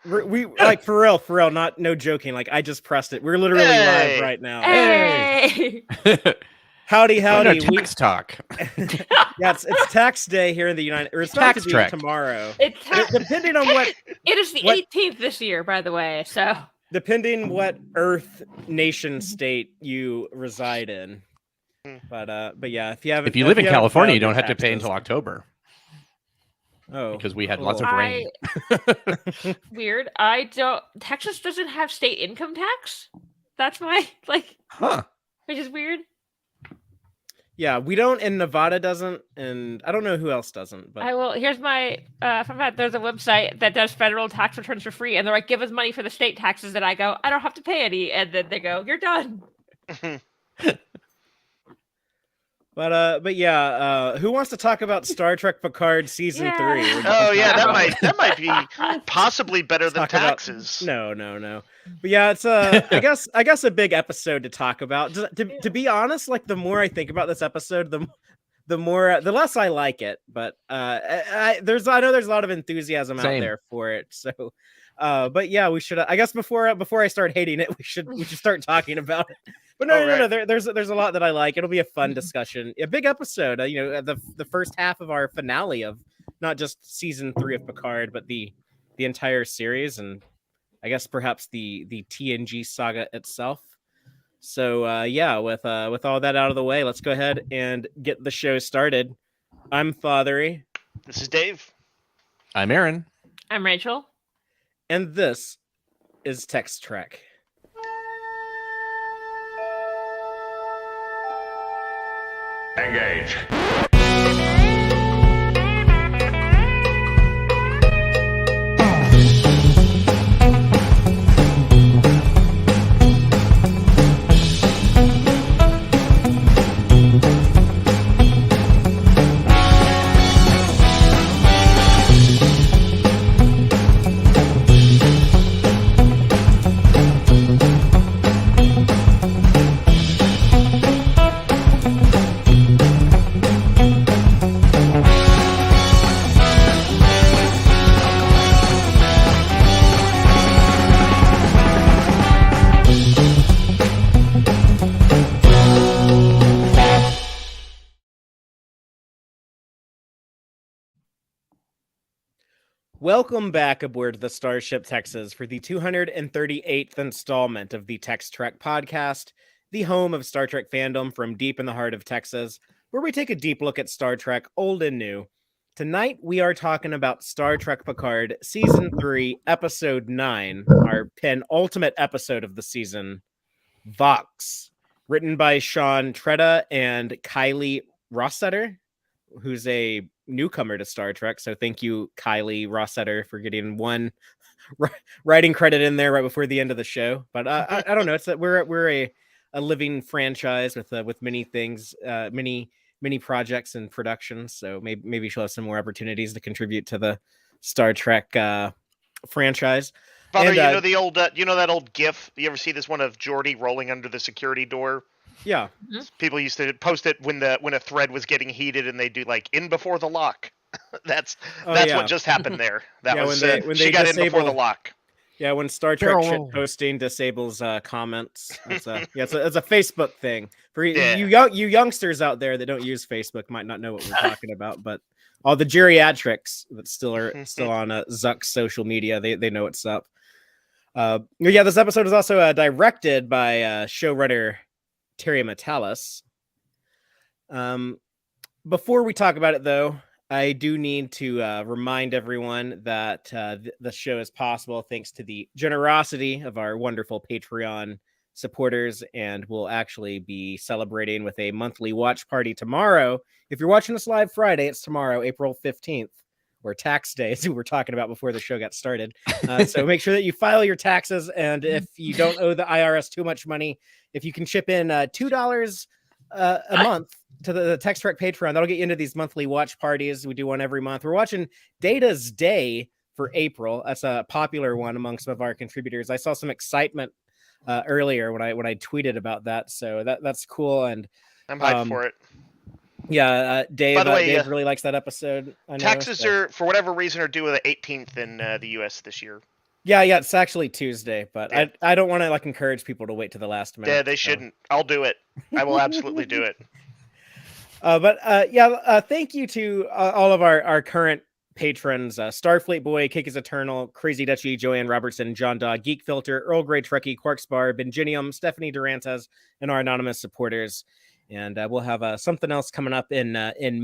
We like for real, no joking. Like I just pressed it. We're literally live right now. Hey! Howdy. Tax talk. Yeah, it's tax day here in the United, or it's about to be Tex-Trek. tomorrow. It's Depending on what it is the 18th this year, by the way. So depending what Earth nation state you reside in. But yeah, if you live in California, you don't have to pay until October. Oh, because we had lots of rain. Weird. Texas doesn't have state income tax. That's my which is weird. Yeah, we don't, and Nevada doesn't, and I don't know who else doesn't. But Here's my there's a website that does federal tax returns for free, and they're like, give us money for the state taxes. And I go, I don't have to pay any, and then they go, you're done. But yeah, who wants to talk about Star Trek Picard season 3? Oh yeah, that might be possibly better than taxes. No. But yeah, it's I guess a big episode to talk about. To be honest, like the more I think about this episode, the less I like it. But I know there's a lot of enthusiasm out there for it. So, but yeah, we should. I guess before I start hating it, we should start talking about it. But no. There's a lot that I like. It'll be a fun discussion. A big episode. The first half of our finale of not just season 3 of Picard, but the entire series, and I guess perhaps the TNG saga itself. So yeah, with all that out of the way, let's go ahead and get the show started. I'm Fathery. This is Dave. I'm Aaron. I'm Rachel. And this is Tex-Trek. Engage. Welcome back aboard the Starship Texas for the 238th installment of the Tex-Trek podcast, the home of Star Trek fandom from deep in the heart of Texas, where we take a deep look at Star Trek, old and new. Tonight, we are talking about Star Trek Picard Season 3, Episode 9, our penultimate episode of the season, Vox, written by Sean Tretta and Kiley Rossetter, who's a newcomer to Star Trek. So thank you, Kiley Rossetter, for getting one writing credit in there right before the end of the show. But I don't know. It's that we're a living franchise with many things, many projects and productions. So maybe she'll have some more opportunities to contribute to the Star Trek franchise. Father, the old you know that old GIF? You ever see this one of Geordi rolling under the security door? Yeah. People used to post it when a thread was getting heated, and they do like in before the lock. That's what just happened there. That was when she got in before the lock. Yeah, when Star Trek shit posting disables comments. It's a Facebook thing. For you youngsters out there that don't use Facebook might not know what we're talking about, but all the geriatrics that still on Zuck's social media, they know what's up. Yeah, this episode is also directed by showrunner Terry Matalas. Before we talk about it, though, I do need to remind everyone that the show is possible thanks to the generosity of our wonderful Patreon supporters, and we'll actually be celebrating with a monthly watch party tomorrow. If you're watching this live Friday, it's tomorrow, April 15th, or tax day, as we were talking about before the show got started. So make sure that you file your taxes, and if you don't owe the IRS too much money, if you can chip in $2 a month to the Tex-Trek Patreon, that'll get you into these monthly watch parties. We do one every month. We're watching Data's Day for April. That's a popular one among some of our contributors. I saw some excitement earlier when I tweeted about that, so that's cool. And I'm hyped for it. Yeah, Dave. By the way, Dave really likes that episode. I know, taxes are, for whatever reason, are due the 18th in the U.S. this year. Yeah, it's actually Tuesday, but yeah. I don't want to like encourage people to wait to the last minute. Yeah, they shouldn't. I'll do it. I will absolutely do it. Thank you to all of our current patrons: Starfleet Boy, Cake is Eternal, Crazy Dutchie, Joanne Robertson, John Dog, Geek Filter, Earl Grey Trekkie, Quarks Bar, Benjinium, Stephanie Durantes, and our anonymous supporters. And we'll have something else coming up in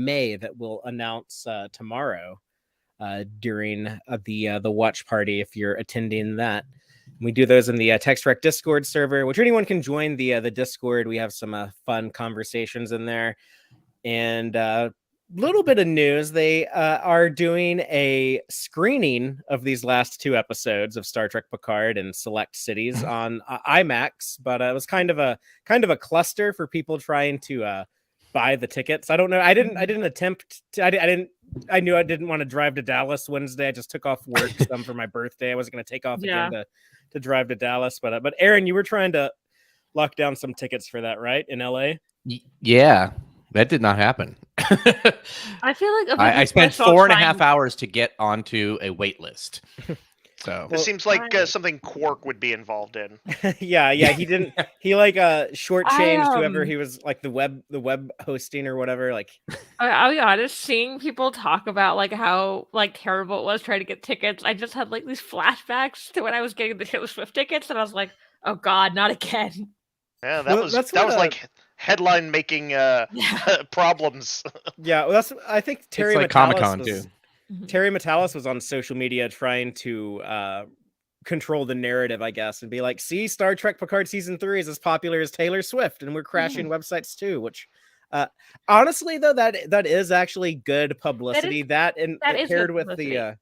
May that we'll announce tomorrow during the watch party if you're attending that. We do those in the Tex-Trek Discord server, which anyone can join the Discord. We have some fun conversations in there. And little bit of news, they are doing a screening of these last 2 episodes of Star Trek Picard in select cities on IMAX, but it was kind of a cluster for people trying to buy the tickets. I don't know. I didn't attempt to. I knew I didn't want to drive to Dallas Wednesday. I just took off work some for my birthday. I wasn't going to take off again to drive to Dallas, but Aaron, you were trying to lock down some tickets for that, right? In LA? Yeah. That did not happen. I feel like I spent 4.5 hours to get onto a wait list. So this seems like something Quark would be involved in. yeah, he didn't. He like shortchanged whoever he was, like the web hosting or whatever. Like, I'll be honest, seeing people talk about like how like terrible it was trying to get tickets. I just had like these flashbacks to when I was getting the Taylor Swift tickets, and I was like, oh God, not again. Yeah, that was like headline making problems. Yeah, well, I think Terry like Comic-Con too. Terry Matalas was on social media trying to control the narrative, I guess, and be like, see, Star Trek Picard season 3 is as popular as Taylor Swift, and we're crashing websites too, which honestly though, that is actually good publicity. That paired with the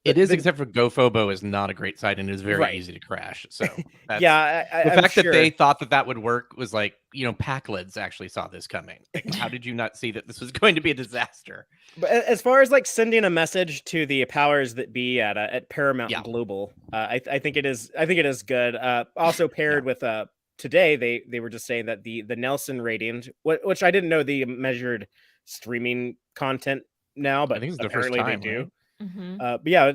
it is, except for GoPhobo is not a great site and it is very easy to crash. So that's, the fact that they thought that would work was like, Packlids actually saw this coming. How did you not see that this was going to be a disaster? But as far as like sending a message to the powers that be at Paramount Global, I think it is good. Also paired with today, they were just saying that the Nelson ratings, which I didn't know the measured streaming content now, but I think it's the apparently first time, they do. Right? Mm-hmm. But yeah,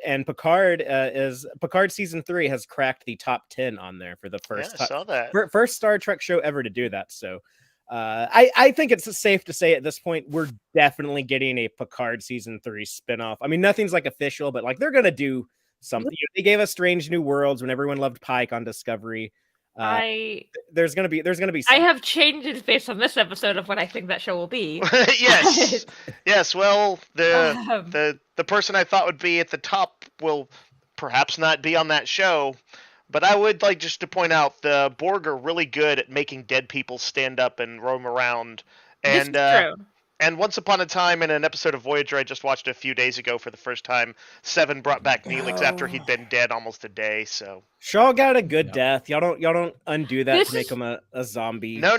and Picard season 3 has cracked the top 10 on there for the first I saw that. First Star Trek show ever to do that. So I think it's safe to say at this point we're definitely getting a Picard season 3 spinoff. I mean, nothing's like official, but like they're gonna do something. They gave us Strange New Worlds when everyone loved Pike on Discovery. There's gonna be something. I have changed based on this episode of what I think that show will be. yes. Well, the person I thought would be at the top will perhaps not be on that show, but I would like just to point out the Borg are really good at making dead people stand up and roam around. And this is true. And once upon a time, in an episode of Voyager I just watched a few days ago for the first time, Seven brought back Neelix after he'd been dead almost a day. So Shaw got a good death. Y'all don't undo that to make him a zombie. No.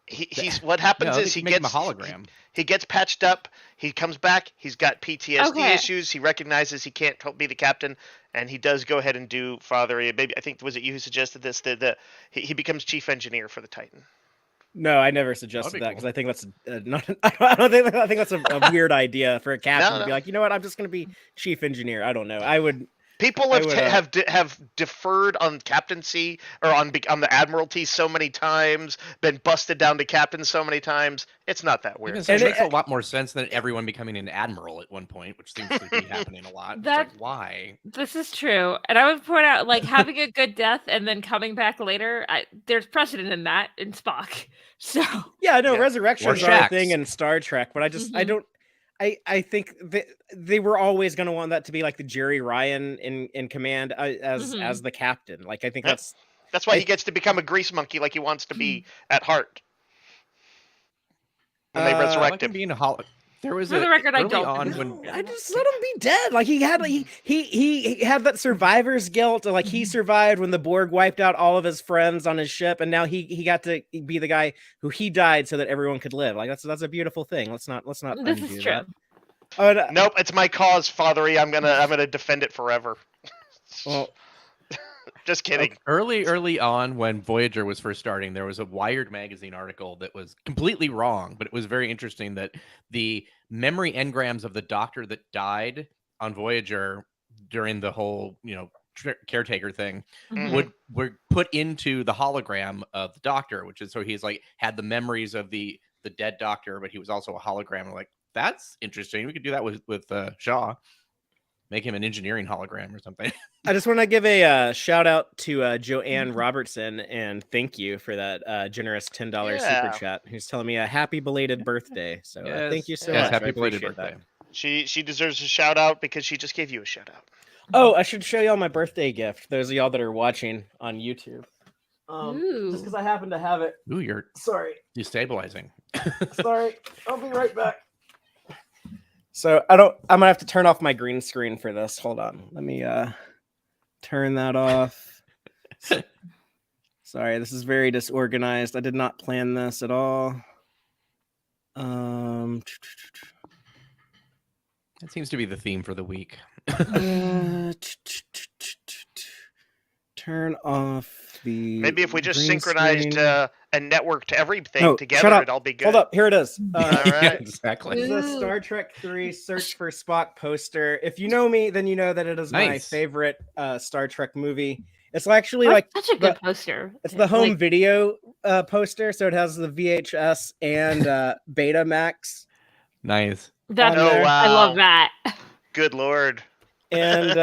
He's what happens is he gets him a hologram. He gets patched up. He comes back. He's got PTSD issues. He recognizes he can't be the captain, and he does go ahead and do Father. Maybe I think was it you who suggested this? He becomes chief engineer for the Titan. No, I never suggested that because I think that's not. I think that's a weird idea for a captain to be like, you know what, I'm just going to be chief engineer. I don't know. I would. People have deferred on captaincy or on the admiralty so many times, been busted down to captain so many times. It's not that weird. It makes a lot more sense than everyone becoming an admiral at one point, which seems to be happening a lot. It's like, why? This is true, and I would point out, like, having a good death and then coming back later. There's precedent in that in Spock. So resurrections are a thing in Star Trek, but I don't. I think they were always going to want that to be like the Jerry Ryan in command as the captain. Like I think that's why he gets to become a grease monkey like he wants to be at heart. When they resurrect him. Being a there was for the record, I don't. I just let him be dead. Like he had he had that survivor's guilt. Like he survived when the Borg wiped out all of his friends on his ship, and now he got to be the guy who he died so that everyone could live. Like that's a beautiful thing. Let's not this undo is true. that. Nope, it's my cause, Fathery. I'm gonna defend it forever. Well. Just kidding. Early on, when Voyager was first starting, there was a Wired magazine article that was completely wrong, but it was very interesting that the memory engrams of the doctor that died on Voyager during the whole, caretaker thing, Mhm. were put into the hologram of the Doctor, which is so he's like had the memories of the dead Doctor, but he was also a hologram. I'm like, that's interesting. We could do that with Shaw, make him an engineering hologram or something. I just want to give a shout out to Joanne Robertson and thank you for that generous $10 super Yeah. chat. Who's telling me a happy belated birthday. So thank you so yes, much. Happy I belated appreciate birthday. that. She deserves a shout out because she just gave you a shout out. Oh, I should show y'all my birthday gift. Those of y'all that are watching on YouTube. Just because I happen to have it. Ooh, you're Sorry. destabilizing. Sorry. I'll be right back. So I'm gonna have to turn off my green screen for this. Hold on. Let me turn that off. Sorry, this is very disorganized. I did not plan this at all. That seems to be the theme for the week. Turn off the. Maybe if we just green synchronized screen. and networked everything No, together, shut up. it'll be good. Hold up, here it is. All right. Exactly. The Star Trek 3 Search for Spock poster. If you know me, then you know that it is my Nice. favorite Star Trek movie. It's actually That's like such a good poster. it's the home Like, video poster, so it has the VHS and Betamax. Nice. that's on there. I love that. Good Lord. And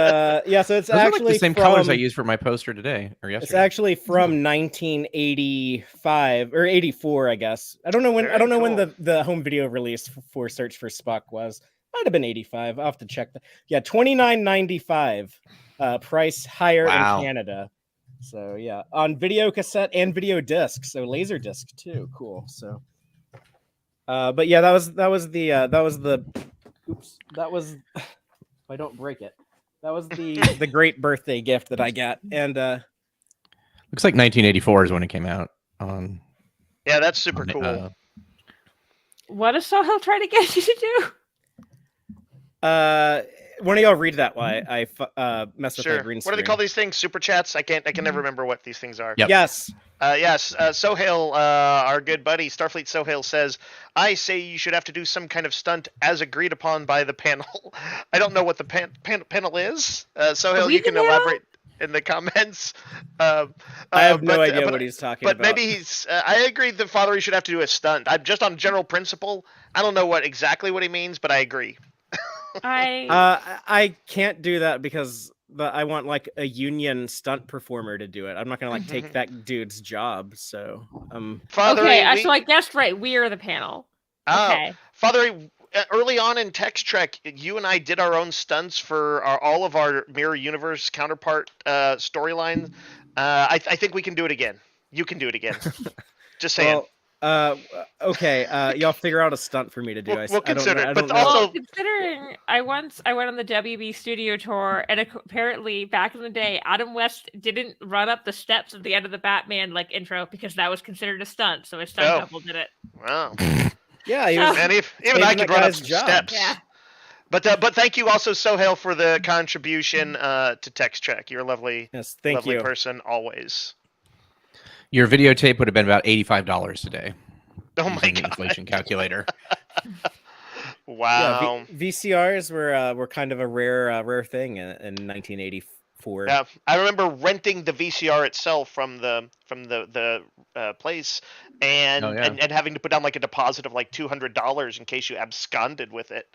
yeah, so it's Those are like actually the same colors I used for my poster today or It's yesterday. actually from 1985 or 84, I guess. I don't know when. Very I don't know when cool. the home video release for Search for Spock was. Might have been 85. I'll have to check that. Yeah, $29.95. Price higher Wow. in Canada. So yeah, on video cassette and video disc. So laser disc too. Cool. So, but yeah, that was the. Oops, that was. If I don't break it, that was the great birthday gift that I got, and Looks like 1984 is when it came out. Yeah, that's super cool. What does Soho try to get you to do? One of y'all read that while I mess with my Sure. green What screen. do they call these things? Super chats? I can never remember what these things are. Yep. Yes. Yes. Sohail, our good buddy Starfleet Sohail says, "I say you should have to do some kind of stunt as agreed upon by the panel." I don't know what the panel is. Sohail, you can elaborate in the comments. I have no idea what he's talking but about. maybe he's. I agree that Father should have to do a stunt. I'm just on general principle. I don't know exactly what he means, but I agree. I can't do that because I want like a union stunt performer to do it. I'm not gonna like take that dude's job. So Father, okay, so I guessed right. We are the panel. Okay. Father, early on in Tex-Trek, you and I did our own stunts for all of our Mirror Universe counterpart storyline. I think we can do it again. You can do it again. Just saying. Well, okay. Y'all figure out a stunt for me to do. We'll consider it. But Well, also, considering I went on the WB studio tour, and apparently back in the day, Adam West didn't run up the steps at the end of the Batman like intro because that was considered a stunt. So his stunt double did it. Wow. Yeah, he was. And even I could run up some steps. Yeah. But thank you also, Sohail, for the contribution to Tex-Trek. You're a lovely, lovely person always. Your videotape would have been about $85 today. Oh my God! Inflation calculator. Wow. Yeah, VCRs were kind of a rare thing in 1984. Yeah, I remember renting the VCR itself from the place, and having to put down like a deposit of like $200 in case you absconded with it.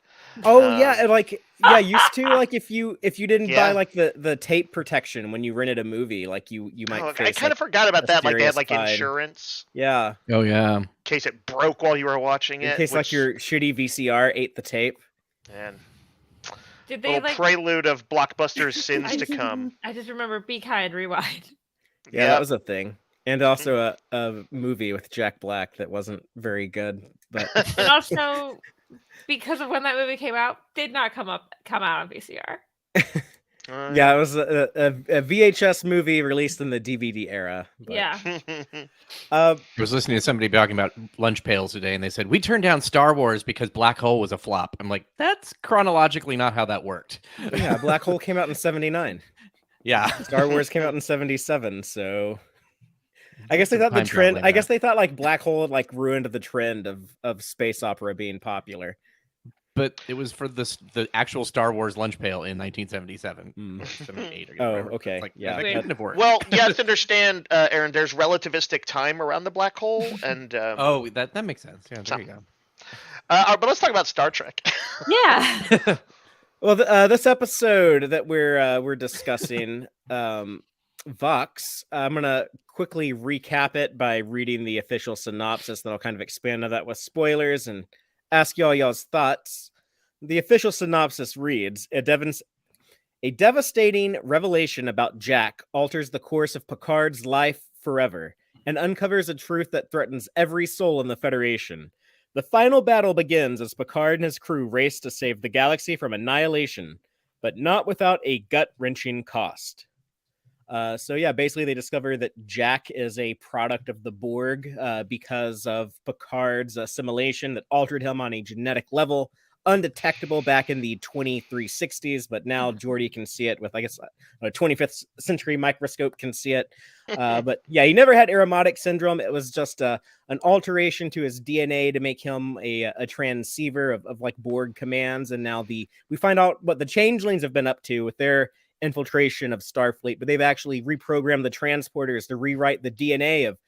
Oh yeah, used to like if you didn't buy like the tape protection when you rented a movie, like you might. I kind of forgot about that. Like they had like insurance. Yeah. Oh yeah. In case it broke while you were watching it. In case like your shitty VCR ate the tape. Man. Did they like prelude of Blockbuster's sins to come? I just remember Be Kind Rewind. Yeah, that was a thing. And also a movie with Jack Black that wasn't very good, but and also because of when that movie came out, did not come out on VCR. Yeah, it was a VHS movie released in the DVD era. But... Yeah. I was listening to somebody talking about lunch pails today, and they said, we turned down Star Wars because Black Hole was a flop. I'm like, that's chronologically not how that worked. Yeah, Black Hole came out in 79. Yeah. Star Wars came out in 77, so... I guess they thought the trend... I guess they thought like Black Hole had like ruined the trend of space opera being popular. But it was for the actual Star Wars lunch pail in 1977, Mm. 78 or Oh, whatever. okay, It's like, yeah. that couldn't have worked. Well, you have to understand, Aaron. There's relativistic time around the black hole, and Oh, that makes sense. Yeah, there you go. but let's talk about Star Trek. Yeah. Well, this episode that we're discussing, Vox, I'm gonna quickly recap it by reading the official synopsis. Then I'll kind of expand on that with spoilers and ask y'all's thoughts. The official synopsis reads: A devastating revelation about Jack alters the course of Picard's life forever and uncovers a truth that threatens every soul in the Federation. The final battle begins as Picard and his crew race to save the galaxy from annihilation, but not without a gut-wrenching cost. So yeah, basically they discover that Jack is a product of the Borg because of Picard's assimilation that altered him on a genetic level, undetectable back in the 2360s, but now Geordi can see it with, I guess, a 25th century microscope can see it. But yeah, he never had aromatic syndrome. It was just an alteration to his DNA to make him a transceiver of like Borg commands. And now we find out what the changelings have been up to with their infiltration of Starfleet, but they've actually reprogrammed the transporters to rewrite the DNA of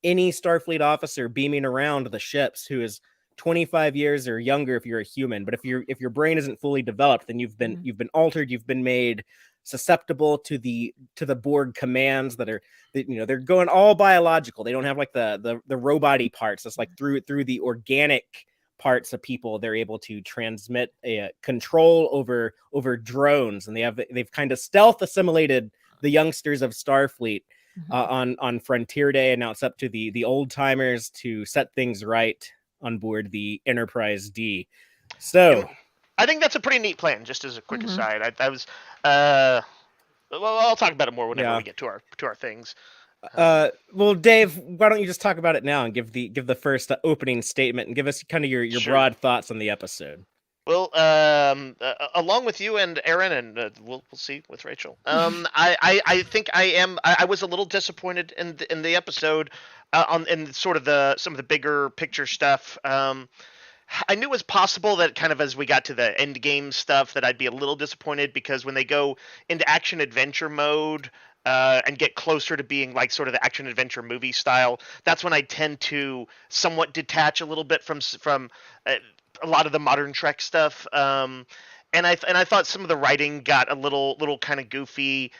any Starfleet officer beaming around the ships who is 25 years or younger if you're a human. But if your brain isn't fully developed, then you've been altered, you've been made susceptible to the Borg commands that they're going all biological. They don't have like the robot-y parts. It's like through the organic parts of people, they're able to transmit a control over drones, and they've kind of stealth assimilated the youngsters of Starfleet on Frontier Day, and now it's up to the old timers to set things right on board the Enterprise D. So I think that's a pretty neat plan. Just as a quick aside, I was well, I'll talk about it more whenever we get to our things. Well, Dave, why don't you just talk about it now and give the first opening statement and give us kind of your broad thoughts on the episode. Well, along with you and Aaron, and we'll see with Rachel. I think I was a little disappointed in the episode, in sort of some of the bigger picture stuff. I knew it was possible that kind of as we got to the end game stuff that I'd be a little disappointed, because when they go into action adventure mode and get closer to being like sort of the action adventure movie style, that's when I tend to somewhat detach a little bit from a lot of the modern Trek stuff. And I thought some of the writing got a little kind of goofy.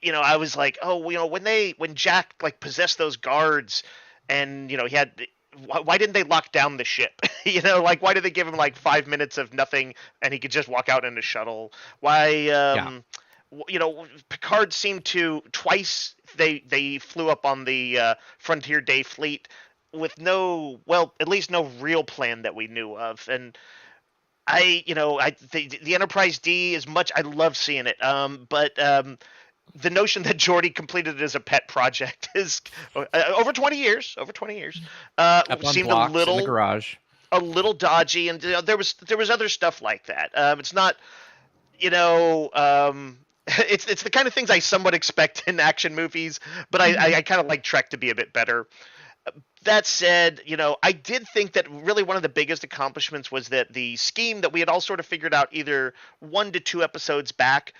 I was like, oh, when Jack like possessed those guards, and he had. Why didn't they lock down the ship? Like, why did they give him like 5 minutes of nothing and he could just walk out in a shuttle? Why? Picard seemed to twice they flew up on the Frontier Day fleet with at least no real plan that we knew of. And the Enterprise D, as much I love seeing it, but the notion that Geordi completed it as a pet project is over 20 years. Up on seemed blocks in the garage. A little dodgy, and there was other stuff like that. It's not, it's the kind of things I somewhat expect in action movies, but I kind of like Trek to be a bit better. That said, I did think that really one of the biggest accomplishments was that the scheme that we had all sort of figured out either 1 to 2 episodes back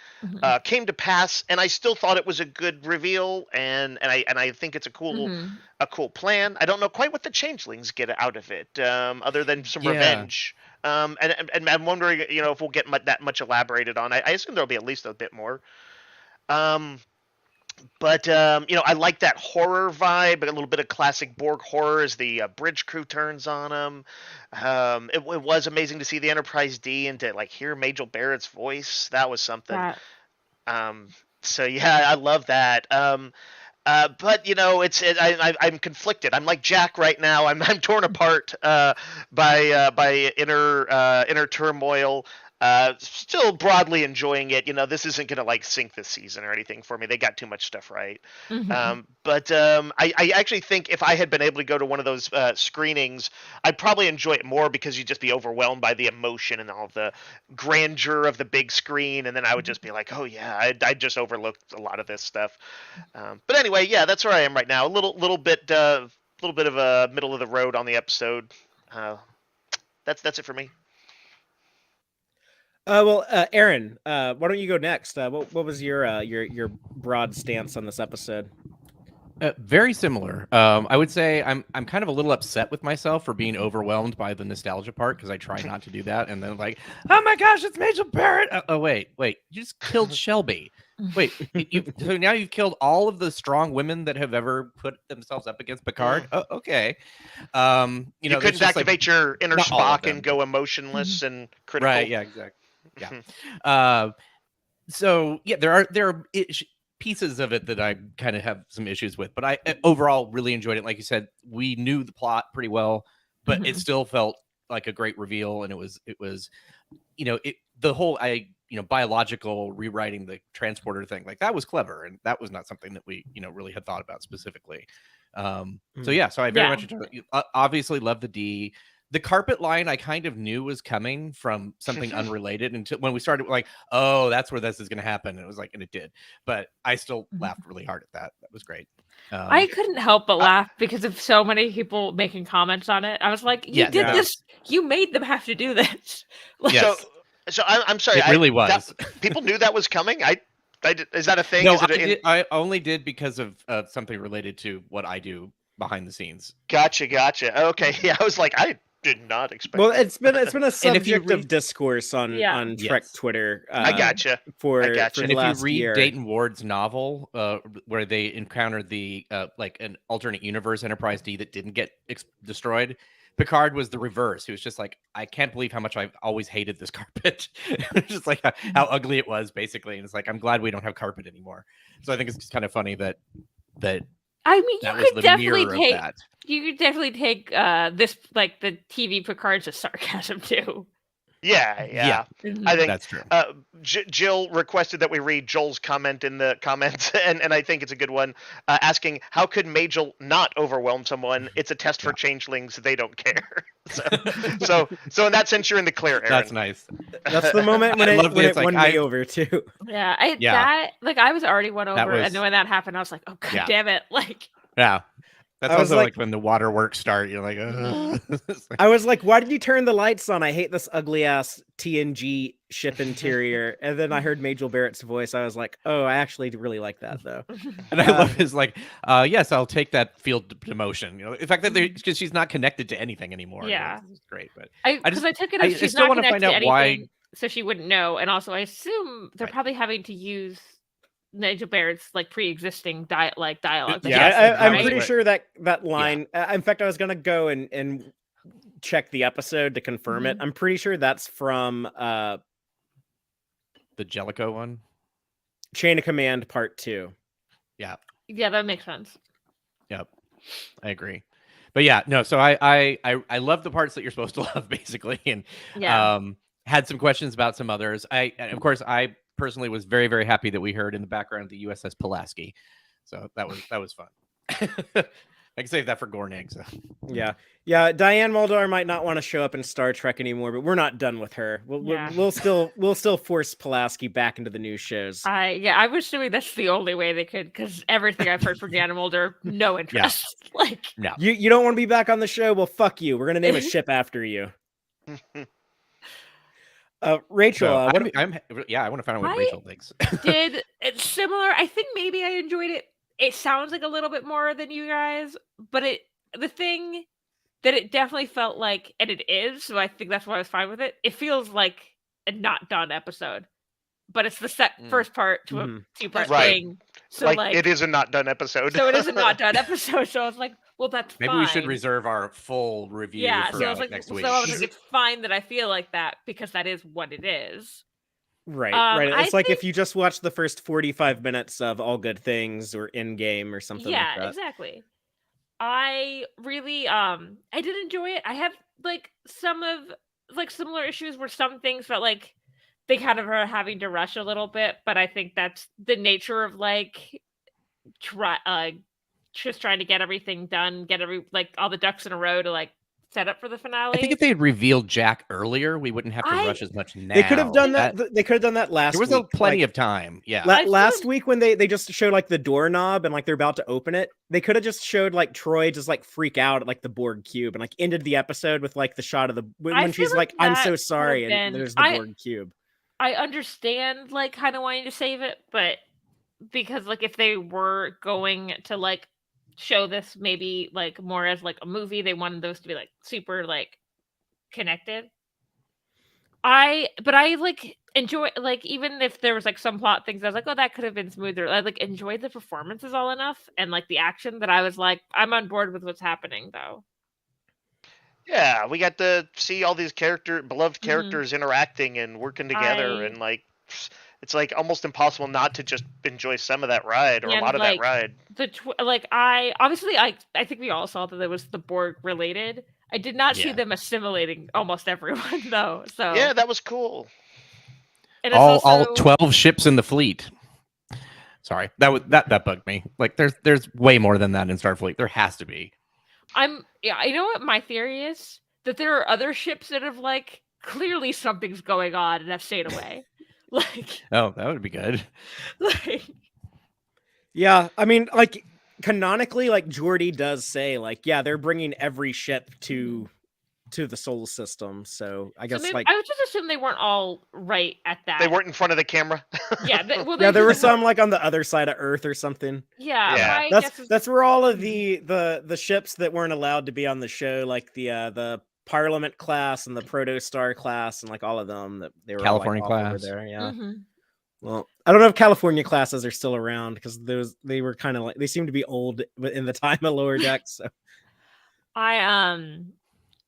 came to pass, and I still thought it was a good reveal, and I think it's a cool plan. I don't know quite what the changelings get out of it, other than some revenge. And I'm wondering, if we'll get that much elaborated on. I assume there'll be at least a bit more. But I like that horror vibe, a little bit of classic Borg horror as the bridge crew turns on them. It was amazing to see the Enterprise D and to like hear Majel Barrett's voice. That was something. So yeah, I love that. But I'm conflicted. I'm like Jack right now. I'm torn apart by inner turmoil. Still broadly enjoying it. This isn't gonna like sink this season or anything for me. They got too much stuff right. But I actually think if I had been able to go to one of those screenings, I'd probably enjoy it more, because you'd just be overwhelmed by the emotion and all the grandeur of the big screen, and then I would just be like, oh yeah, I'd just overlooked a lot of this stuff. But anyway, yeah, that's where I am right now. A little bit of a middle of the road on the episode. That's it for me. Aaron, why don't you go next? What was your broad stance on this episode? Very similar. I would say I'm kind of a little upset with myself for being overwhelmed by the nostalgia part because I try not to do that, and then like, oh my gosh, it's Major Barrett. Wait, you just killed Shelby. Wait, so now you've killed all of the strong women that have ever put themselves up against Picard. Oh, okay. You couldn't activate your inner Spock and go emotionless and critical. Right? Yeah, exactly. Yeah. So yeah, there are pieces of it that I kind of have some issues with, but I overall really enjoyed it. Like you said, we knew the plot pretty well, but it still felt like a great reveal, and it was the whole biological rewriting the transporter thing, like that was clever, and that was not something that we really had thought about specifically. So I very much enjoyed it. Obviously love the D. The carpet line I kind of knew was coming from something unrelated until when we started like, oh, that's where this is going to happen. And it was like, and it did. But I still laughed really hard at that. That was great. I couldn't help but laugh because of so many people making comments on it. I was like, you did this. You made them have to do this. Like, yes. So I'm sorry. It really was. People knew that was coming? Is that a thing? No, I only did because of something related to what I do behind the scenes. Gotcha. Okay. Yeah, I was like, I did not expect. Well, it's been a subject of discourse on Trek Twitter. I gotcha. For the and last if you read year. Dayton Ward's novel, where they encountered the like an alternate universe Enterprise D that didn't get destroyed, Picard was the reverse. He was just like, I can't believe how much I've always hated this carpet. Just like how ugly it was, basically. And it's like, I'm glad we don't have carpet anymore. So I think it's just kind of funny that. I mean, you could definitely take this, like the TV Picard's as sarcasm too. Yeah. I think that's true. Jill requested that we read Joel's comment in the comments, and I think it's a good one, asking, how could Majel not overwhelm someone? It's a test for changelings. They don't care. So in that sense, you're in the clear, Aaron. That's nice. That's the moment when it won me over, too. Yeah, I was already won over, and then when that happened, I was like, oh, God damn it. Like, yeah. That's also like when the waterworks start, you're like, I was like, why did you turn the lights on? I hate this ugly ass TNG ship interior. And then I heard Majel Barrett's voice. I was like, oh, I actually really like that though. And I love his like, yes, I'll take that field demotion. The fact that because she's not connected to anything anymore. Yeah, it's great. But I took it as she's not connected to anything, so she wouldn't know. And also, I assume they're probably having to use Majel Barrett's like pre-existing dialogue. Yeah, I'm pretty sure that line. In fact, I was gonna go and check the episode to confirm it. I'm pretty sure that's from the Jellicoe one, Chain of Command Part 2. Yeah, that makes sense. Yep, I agree. But yeah, no. So I love the parts that you're supposed to love, basically, and had some questions about some others. Of course, I personally was very, very happy that we heard in the background the USS Pulaski. So that was fun. I can save that for Gornig. So. Yeah. Diane Muldaur might not want to show up in Star Trek anymore, but we're not done with her. We'll still force Pulaski back into the new shows. I was assuming that's the only way they could, because everything I've heard from Diane Muldaur, no interest. Like, no, you don't want to be back on the show. Well, fuck you. We're gonna name a ship after you. Rachel, I want to find out what Rachel thinks. It's similar. I think maybe I enjoyed it. It sounds like a little bit more than you guys, but the thing that it definitely felt like, and it is, so I think that's why I was fine with it. It feels like a not done episode, but it's the first part to a two-part thing. So like it is a not done episode. So it is a not done episode. So I was like, well, that's maybe fine. we should reserve our full review for next week. So I was like, it's fine that I feel like that because that is what it is. Right. It's like if you just watch the first 45 minutes of All Good Things or In-Game or something like that. Yeah, exactly. I really I did enjoy it. I have like some of like similar issues where some things felt like they kind of are having to rush a little bit, but I think that's the nature of like just trying to get everything done, get all the ducks in a row to like set up for the finale. I think if they had revealed Jack earlier, we wouldn't have to rush as much now. They could have done that. They could have done that last week. There was plenty of time. Yeah. Last week when they just showed like the doorknob and like they're about to open it, they could have just showed like Troy just like freak out at like the Borg cube and like ended the episode with like the shot of when she's like, I'm so sorry, and there's the Borg cube. I understand like kind of wanting to save it, but because like if they were going to like show this maybe like more as like a movie, they wanted those to be like super like connected. But I like enjoy like even if there was like some plot things, I was like, oh, that could have been smoother. I like enjoyed the performances all enough and like the action that I was like, I'm on board with what's happening though. Yeah, we got to see all these beloved characters interacting and working together, and like it's like almost impossible not to just enjoy some of that ride or a lot of that ride. I think we all saw that it was the Borg related. I did not see them assimilating almost everyone though. So yeah, that was cool. And all 12 ships in the fleet. Sorry, that bugged me. Like there's way more than that in Starfleet. There has to be. You know what my theory is? That there are other ships that have like clearly something's going on and have stayed away. Like, oh, that would be good. Like, yeah, I mean, like canonically, like Geordi does say, like, yeah, they're bringing every ship to the Sol system. So I guess like I would just assume they weren't all right at that. They weren't in front of the camera. Yeah, there were some like on the other side of Earth or something. Yeah. That's where all of the ships that weren't allowed to be on the show, like the Parliament class and the Protostar class, and like all of them that they were California all, like, class over there. Yeah. Mm-hmm. Well, I don't know if California classes are still around because they were kind of like they seem to be old in the time of Lower Decks. So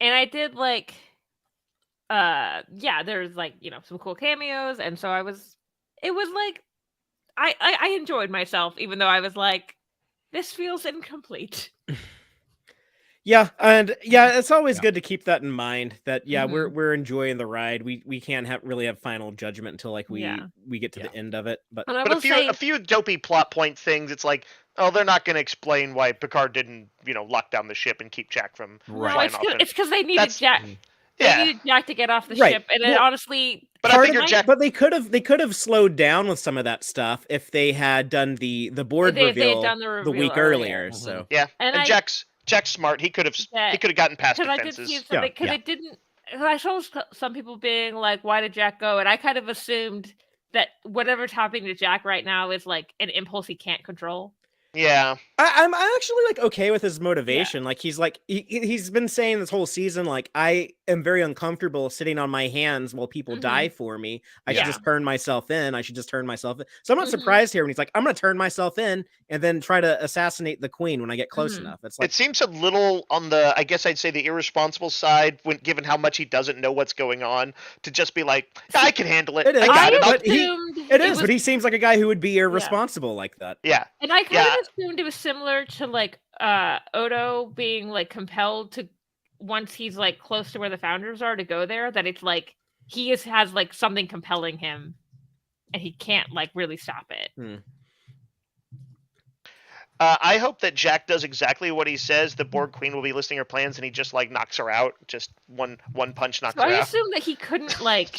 and I did like there's like, you know, some cool cameos, and so it was like I enjoyed myself, even though I was like, this feels incomplete. Yeah, and it's always good to keep that in mind. That we're enjoying the ride. We can't really have final judgment until like we get to the end of it. But a few dopey plot point things. It's like, oh, they're not going to explain why Picard didn't, you know, lock down the ship and keep Jack from flying off. It's because they needed Jack. Yeah. They needed Jack to get off the ship, and then honestly, but I figured Jack. But they could have slowed down with some of that stuff if they had done the board reveal the week earlier. So yeah, and Jack's smart. He could have gotten past defenses. Because it didn't. I saw some people being like, "Why did Jack go?" And I kind of assumed that whatever's happening to Jack right now is like an impulse he can't control. Yeah, I'm actually like okay with his motivation. Like he's been saying this whole season, like, I am very uncomfortable sitting on my hands while people die for me. I should just turn myself in. So I'm not surprised here when he's like, I'm gonna turn myself in and then try to assassinate the queen when I get close enough. It's like, it seems a little on the, I guess I'd say, the irresponsible side, when given how much he doesn't know what's going on, to just be like, I can handle it. It is, but he seems like a guy who would be irresponsible like that. Yeah, and I kind of assumed it was similar to like Odo being like compelled to, once he's like close to where the founders are, to go there, that it's like he has like something compelling him and he can't like really stop it. I hope that Jack does exactly what he says. The Borg Queen will be listening to her plans, and he just like knocks her out. Just one punch knocks her out. I assume that he couldn't like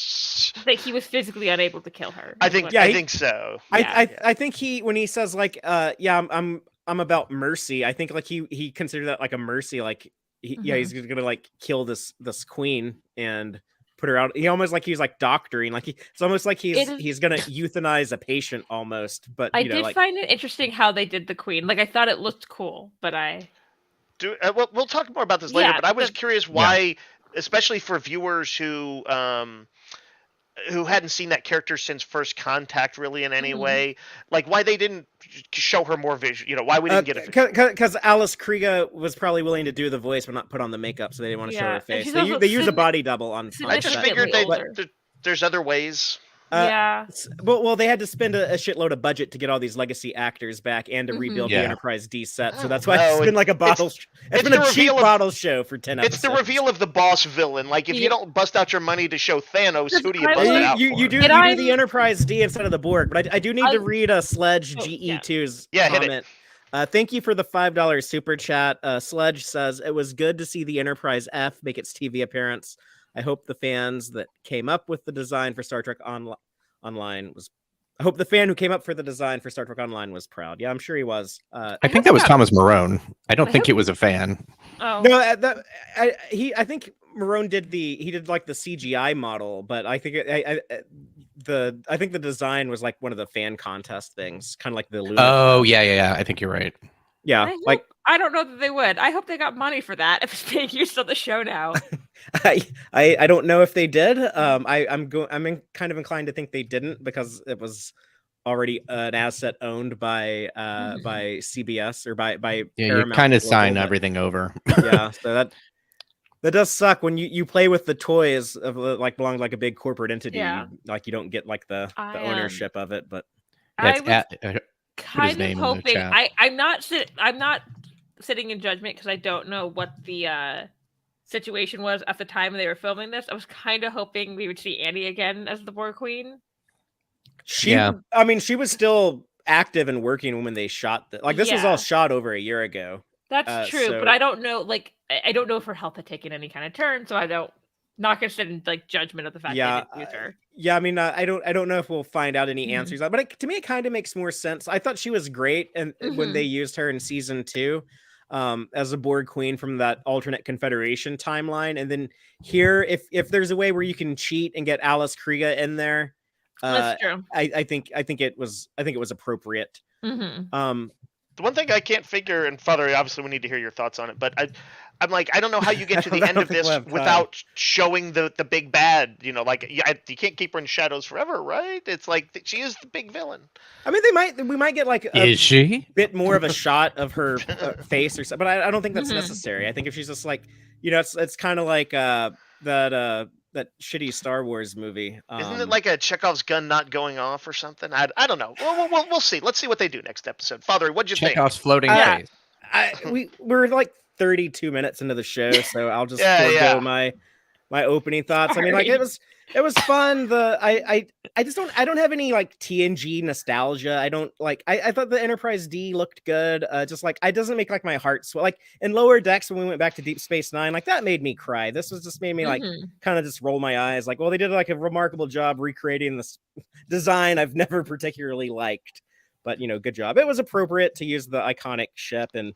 that he was physically unable to kill her. I think so. I think when he says like I'm about mercy, I think like he considered that like a mercy, like he's gonna like kill this queen and put her out. He almost like he's like doctoring, like it's almost like he's gonna euthanize a patient almost. But I did find it interesting how they did the queen. Like I thought it looked cool, but we'll talk more about this later. But I was curious why, especially for viewers who hadn't seen that character since First Contact really in any way, like why they didn't show her more vision, you know, why we didn't get it. Because Alice Krieger was probably willing to do the voice but not put on the makeup, so they didn't want to show her face. They use a body double on I just figured there's other ways. Well, they had to spend a shitload of budget to get all these legacy actors back and to rebuild the Enterprise D set, so that's why it's been like a bottle. It's been a cheap bottle show for 10 episodes. It's the reveal of the boss villain. Like if you don't bust out your money to show Thanos, who do you bust it out for? You do the Enterprise D instead of the Borg, but I do need to read a Sledge GE2's comment. Thank you for the $5 super chat. Sledge says it was good to see the Enterprise F make its TV appearance. I hope the fans that came up with the design for Star Trek Online was. I hope the fan who came up for the design for Star Trek Online was proud. Yeah, I'm sure he was. I think that was Thomas Marone. I don't think it was a fan. Oh no, I think Marone did like the CGI model, but I think I think the design was like one of the fan contest things, kind of like the Luna. Oh yeah. I think you're right. Yeah, I don't know that they would. I hope they got money for that if it's being used on the show now. I don't know if they did. I'm kind of inclined to think they didn't because it was already an asset owned by CBS or by Yeah, Paramount. you kind of Global, sign but everything over. yeah, so that does suck when you play with the toys of like belong to like a big corporate entity. Yeah. You don't get like the ownership of it, but I was put his name hoping. in the chat. I'm not sitting in judgment because I don't know what the situation was at the time they were filming this. I was kind of hoping we would see Annie again as the Borg Queen. I mean, she was still active and working when they shot this was all shot over a year ago. That's true, but I don't know. Like, I don't know if her health had taken any kind of turn, so I don't. Not gonna sit in like judgment of the fact they didn't use her. Yeah, I mean, I don't know if we'll find out any answers, but to me, it kind of makes more sense. I thought she was great, and when they used her in season 2, as a Borg Queen from that alternate Confederation timeline, and then here, if there's a way where you can cheat and get Alice Krieger in there, that's true. I think it was appropriate. The one thing I can't figure, and Father, obviously we need to hear your thoughts on it, but I'm like, I don't know how you get to the end of this without showing the big bad. You know, like you can't keep her in shadows forever, right? It's like she is the big villain. I mean, we might get like is she bit more of a shot of her face or something, but I don't think that's necessary. I think if she's just like, it's kind of like that shitty Star Wars movie. Isn't it like a Chekhov's gun not going off or something? I don't know. We'll see. Let's see what they do next episode. Father, what'd you think? Chekhov's floating face. We're like 32 minutes into the show, so I'll just forego my opening thoughts. I mean, like it was fun. I don't have any like TNG nostalgia. I don't like. I thought the Enterprise D looked good. Just like it doesn't make like my heart swell. Like in Lower Decks when we went back to Deep Space Nine, like that made me cry. This was just made me like kind of just roll my eyes. Like, well, they did like a remarkable job recreating this design I've never particularly liked, but good job. It was appropriate to use the iconic ship, and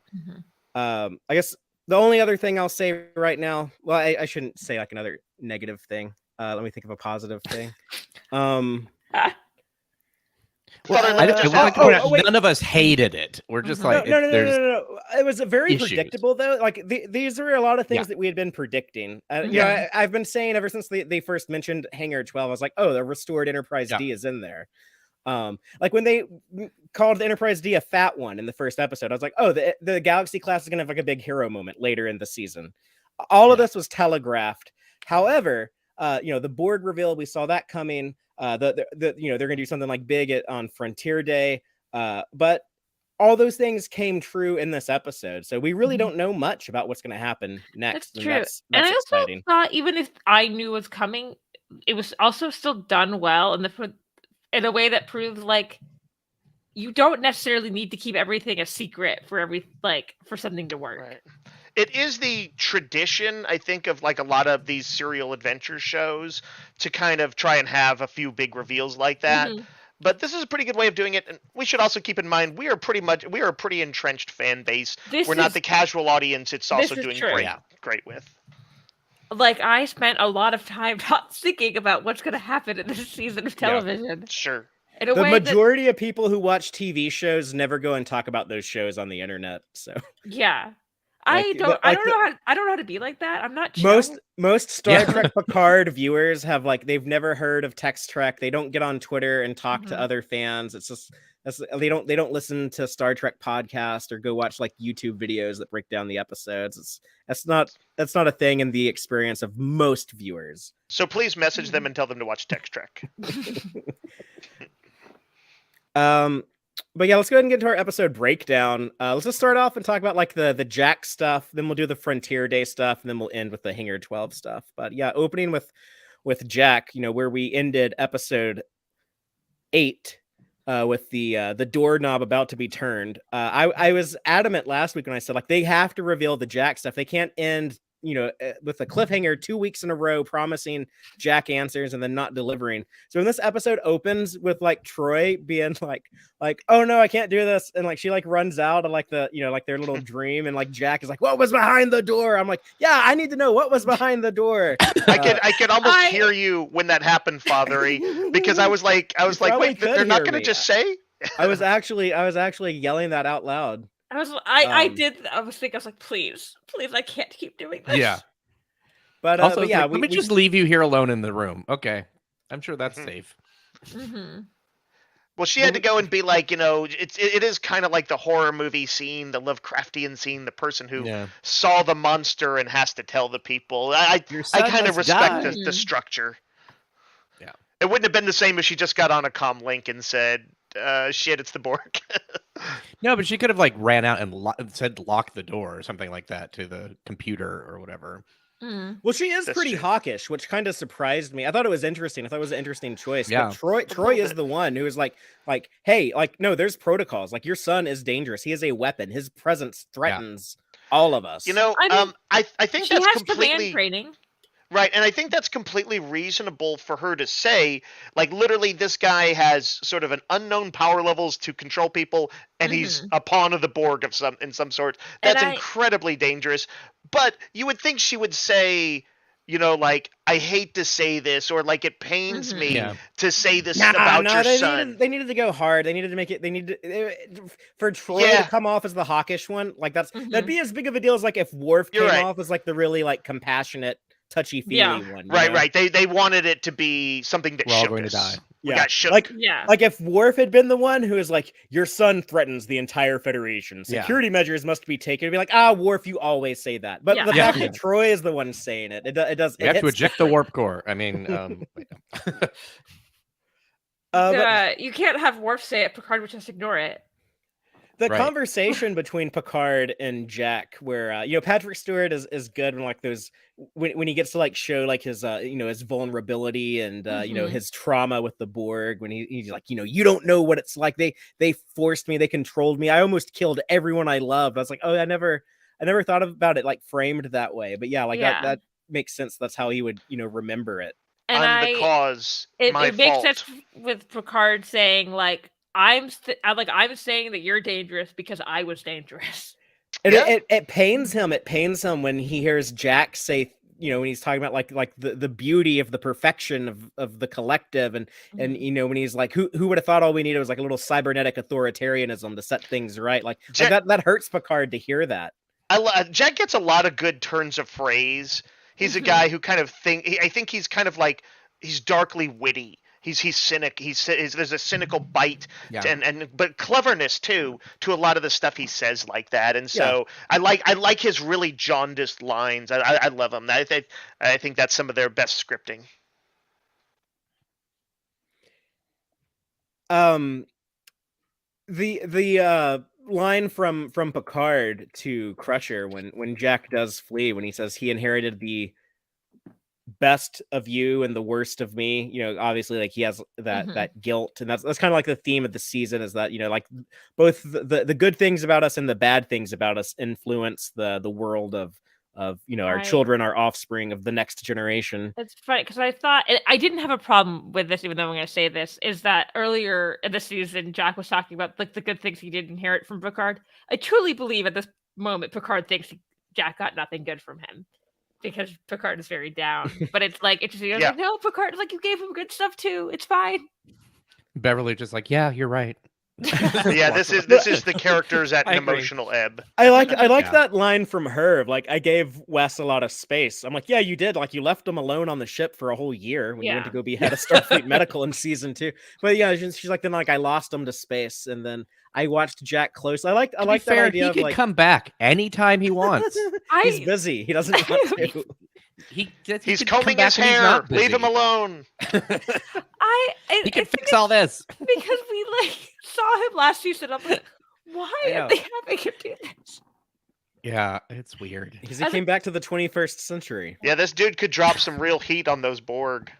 I guess the only other thing I'll say right now. Well, I shouldn't say like another negative thing. Let me think of a positive thing. None of us hated it. We're just like, no. It was very predictable though. Like these are a lot of things that we had been predicting. I've been saying ever since they first mentioned Hangar 12. I was like, oh, the restored Enterprise D is in there. Like when they called the Enterprise D a fat one in the first episode, I was like, oh, the Galaxy class is gonna have like a big hero moment later in the season. All of this was telegraphed. However, the Borg reveal, we saw that coming. They're gonna do something like big on Frontier Day. But all those things came true in this episode, so we really don't know much about what's gonna happen next. That's true. That's and I also exciting. thought even if I knew what's coming, it was also still done well in a way that proves like you don't necessarily need to keep everything a secret for something to work. Right. It is the tradition, I think, of like a lot of these serial adventure shows to kind of try and have a few big reveals like that. But this is a pretty good way of doing it. And we should also keep in mind, we are a pretty entrenched fan base. We're not the casual audience it's also doing great with. Like, I spent a lot of time not thinking about what's going to happen in this season of television. Yeah, sure. The majority of people who watch TV shows never go and talk about those shows on the internet. So yeah. I don't know how to be like that. I'm not chill. Most Star Trek Picard viewers have they've never heard of Tex-Trek. They don't get on Twitter and talk to other fans. It's just they don't listen to Star Trek podcast or go watch like YouTube videos that break down the episodes. That's not a thing in the experience of most viewers. So please message them and tell them to watch Tex-Trek. But yeah, let's go ahead and get into our episode breakdown. Let's just start off and talk about like the Jack stuff. Then we'll do the Frontier Day stuff, and then we'll end with the Hangar 12 stuff. But yeah, opening with Jack, where we ended episode 8, with the doorknob about to be turned. I was adamant last week when I said like they have to reveal the Jack stuff. They can't end with a cliffhanger 2 weeks in a row, promising Jack answers and then not delivering. So when this episode opens with like Troy being like, oh no, I can't do this, and like she like runs out of like the like their little dream, and like Jack is like, what was behind the door? I'm like, yeah, I need to know what was behind the door. I could almost hear you when that happened, Fathery, because I was like, wait, they're not going to just say. I was actually yelling that out loud. I was like, please, I can't keep doing this. Yeah. But also, but yeah, let me just leave you here alone in the room. Okay, I'm sure that's safe. Mm-hmm. Well, she had to go and be like, it is kind of like the horror movie scene, the Lovecraftian scene, the person who saw the monster and has to tell the people. I kind of respect the structure. Yeah. It wouldn't have been the same if she just got on a comm link and said, shit, it's the Borg. No, but she could have like ran out and said lock the door or something like that to the computer or whatever. Mm. Well, she is pretty hawkish, which kind of surprised me. I thought it was interesting. I thought it was an interesting choice. Yeah. But Troy is the one who is like, hey, like, no, there's protocols. Like, your son is dangerous. He is a weapon. His presence threatens all of us. I think she that's has completely command training. Right, and I think that's completely reasonable for her to say. Like, literally, this guy has sort of an unknown power levels to control people, and he's a pawn of the Borg in some sort. That's incredibly dangerous. But you would think she would say, like, I hate to say this, or like, it pains me to say this about your son. They needed to go hard. They needed to make it. For Troy to come off as the hawkish one. Like, that'd be as big of a deal as like if Worf came off as like the really like compassionate, touchy-feely one. Right. They wanted it to be something that we're all going to die. We got shook. Like if Worf had been the one who is like, your son threatens the entire Federation. Security measures must be taken. It'd be like, Worf, you always say that. But the fact that Troy is the one saying it, it does. We have to eject the warp core. I mean, you can't have Worf say it. Picard would just ignore it. The conversation between Picard and Jack, where Patrick Stewart is good when like those when he gets to like show like his his vulnerability and his trauma with the Borg, when he's like, you don't know what it's like. They forced me, they controlled me. I almost killed everyone I loved. I was like, oh, I never thought about it like framed that way. But that makes sense. That's how he would remember it. And I'm the cause. It makes fault. sense with Picard saying like, I'm saying that you're dangerous because I was dangerous. And it pains him. It pains him when he hears Jack say, when he's talking about like the beauty of the perfection of the collective, and when he's like, who would have thought all we needed was like a little cybernetic authoritarianism to set things right? Like that hurts Picard to hear that. Jack gets a lot of good turns of phrase. He's a guy who kind of I think he's kind of like, he's darkly witty. He's cynic. There's a cynical bite, but cleverness too to a lot of the stuff he says like that. And so I like his really jaundiced lines. I love them. I think that's some of their best scripting. The line from Picard to Crusher when Jack does flee, when he says he inherited the best of you and the worst of me, obviously like he has that guilt, and that's kind of like the theme of the season, is that like both the good things about us and the bad things about us influence the world of our children, our offspring, of the next generation. It's funny because I thought I didn't have a problem with this, even though I'm going to say this, is that earlier in the season Jack was talking about like the good things he did inherit from Picard. I truly believe at this moment Picard thinks Jack got nothing good from him, because Picard is very down. But it's like interesting. I was like, no, Picard, like, you gave him good stuff too. It's fine. Beverly just like, yeah, you're right. This is the characters at an emotional ebb. I like that line from her. Like, I gave Wes a lot of space. I'm like, yeah, you did. Like, you left him alone on the ship for a whole year when you went to go be head of Starfleet Medical in season 2. But yeah, she's like, then like I lost him to space, and then I watched Jack closely. I like that idea. He of can like, come back anytime he wants. He's busy. He doesn't want to. He's combing his hair. Leave him alone. He can fix all this. Because we like saw him last season. I'm like, why are they having him do this? Yeah, it's weird. Because he came back to the 21st century. Yeah, this dude could drop some real heat on those Borg.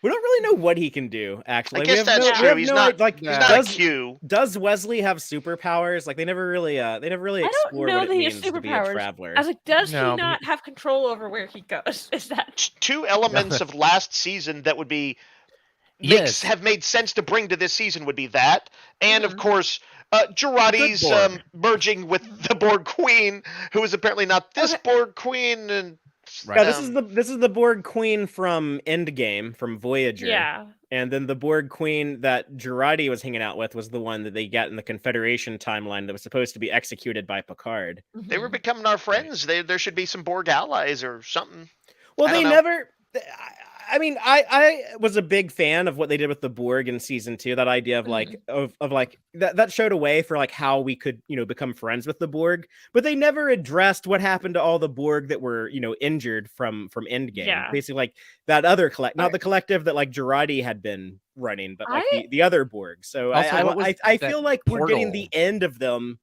We don't really know what he can do. Actually, I guess that's true. He's not like he's not a Q. Does Wesley have superpowers? Like they never really explore what it means to be a traveler. I was like, does he not have control over where he goes? Is that two elements of last season that would be have made sense to bring to this season would be that, and of course. Girardi's merging with the Borg Queen, who is apparently not this Borg Queen, and yeah, this is the Borg Queen from Endgame, from Voyager. Yeah, and then the Borg Queen that Girardi was hanging out with was the one that they got in the Confederation timeline that was supposed to be executed by Picard. They were becoming our friends. There should be some Borg allies or something. Well, they never. I mean, I was a big fan of what they did with the Borg in season 2. That idea of like that showed a way for like how we could become friends with the Borg, but they never addressed what happened to all the Borg that were injured from Endgame. Yeah. Basically, like that other not the collective that like Girardi had been running, but like the other Borg. So I feel like we're getting the end of them.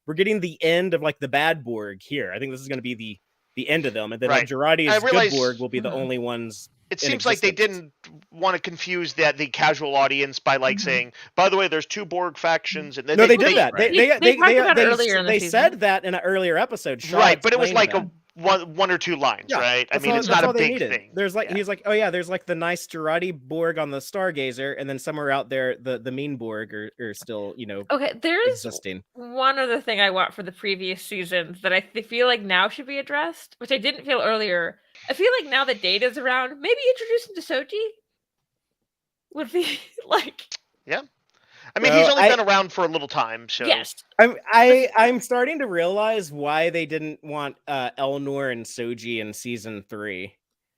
We're getting the end of like the bad Borg here. I think this is going to be the end of them, and then like Girardi's good Borg will be the only ones. It seems like they didn't want to confuse the casual audience by like saying, by the way, there's 2 Borg factions, and then they did that. They said that in an earlier episode, right? But it was like one or 2 lines, right? I mean, it's not a big thing. There's like he's like, oh yeah, there's like the nice Girardi Borg on the Stargazer, and then somewhere out there, the mean Borg are still there's existing. One other thing I want for the previous seasons that I feel like now should be addressed, which I didn't feel earlier. I feel like now that Data's around, maybe introduce him to Soji would be like. Yeah, I mean he's only been around for a little time, so yes. I'm starting to realize why they didn't want Elnor and Soji in season 3,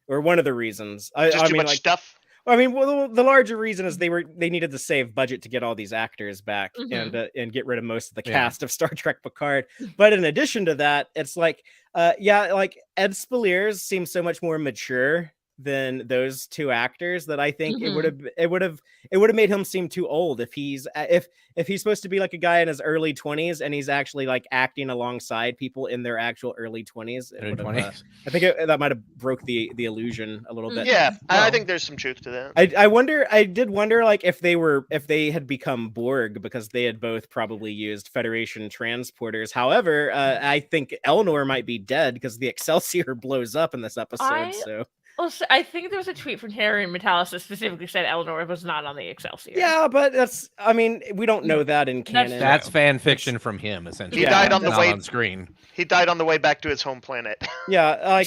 or one of the reasons. Just too much stuff. I mean, well, the larger reason is they needed to save budget to get all these actors back and get rid of most of the cast of Star Trek Picard. But in addition to that, it's like, like Ed Speleers seems so much more mature than those 2 actors that I think it would have made him seem too old if he's supposed to be like a guy in his early 20s and he's actually like acting alongside people in their actual early 20s. I think that might have broke the illusion a little bit. Yeah, I think there's some truth to that. I did wonder like if they had become Borg because they had both probably used Federation transporters. However, I think Elnor might be dead because the Excelsior blows up in this episode. Well, I think there was a tweet from Harry and Matalas that specifically said Elnor was not on the Excelsior. Yeah, but we don't know that in canon. That's fan fiction from him, essentially. He died on the way on screen. He died on the way back to his home planet. Yeah,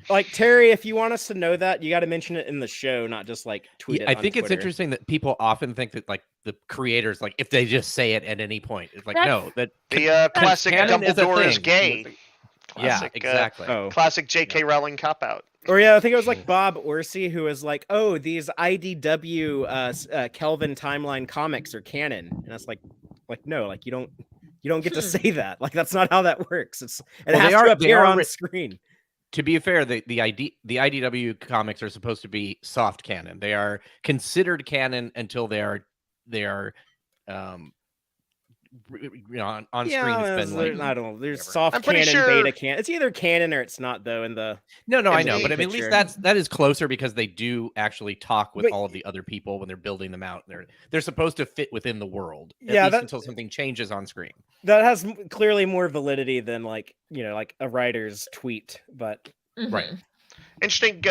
like Terry, if you want us to know that, you got to mention it in the show, not just like tweet it. I think it's interesting that people often think that like the creators, like if they just say it at any point, it's like no, that the classic Dumbledore is gay. Classic, exactly. Classic J.K. Rowling cop out. Or I think it was like Bob Orsi who was like, "Oh, these IDW Kelvin timeline comics are canon," and it's like no, like you don't get to say that. Like that's not how that works. It has to appear on screen. To be fair, the IDW comics are supposed to be soft canon. They are considered canon until they are on screen. It's been like, I don't know. There's soft canon, beta canon. It's either canon or it's not, though. In the I know, but I mean, at least that is closer because they do actually talk with all of the other people when they're building them out. They're supposed to fit within the world, at least until something changes on screen. That has clearly more validity than like a writer's tweet, but right. Interesting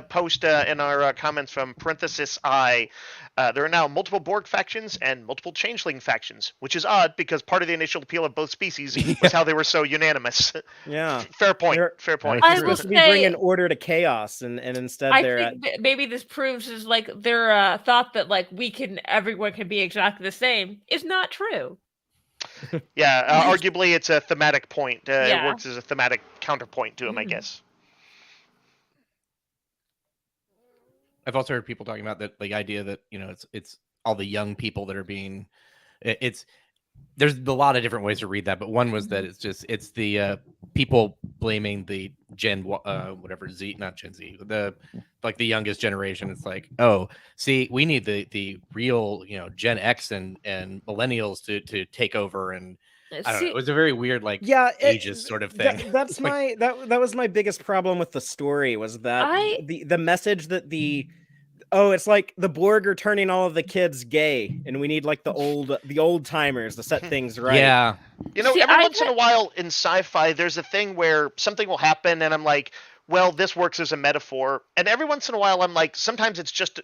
post in our comments from parenthesis I. There are now multiple Borg factions and multiple Changeling factions, which is odd because part of the initial appeal of both species was how they were so unanimous. Yeah, fair point. Fair point. I will say, be bringing order to chaos, and instead I think maybe this proves is like their thought that like everyone can be exactly the same is not true. Yeah, arguably it's a thematic point. It works as a thematic counterpoint to them, I guess. I've also heard people talking about that the idea that it's all the young people that are being there's a lot of different ways to read that, but one was that it's the people blaming the Gen whatever Z, not Gen Z, the youngest generation. It's like, oh, see, we need the real Gen X and millennials to take over, and I don't know. It was a very weird ages sort of thing. That was my biggest problem with the story was that the message that oh, it's like the Borg are turning all of the kids gay, and we need like the old timers to set things right. Yeah. You know, See, every I once in a while in sci-fi, there's a thing where something will happen, and I'm like, well, this works as a metaphor. And every once in a while, I'm like, sometimes that's just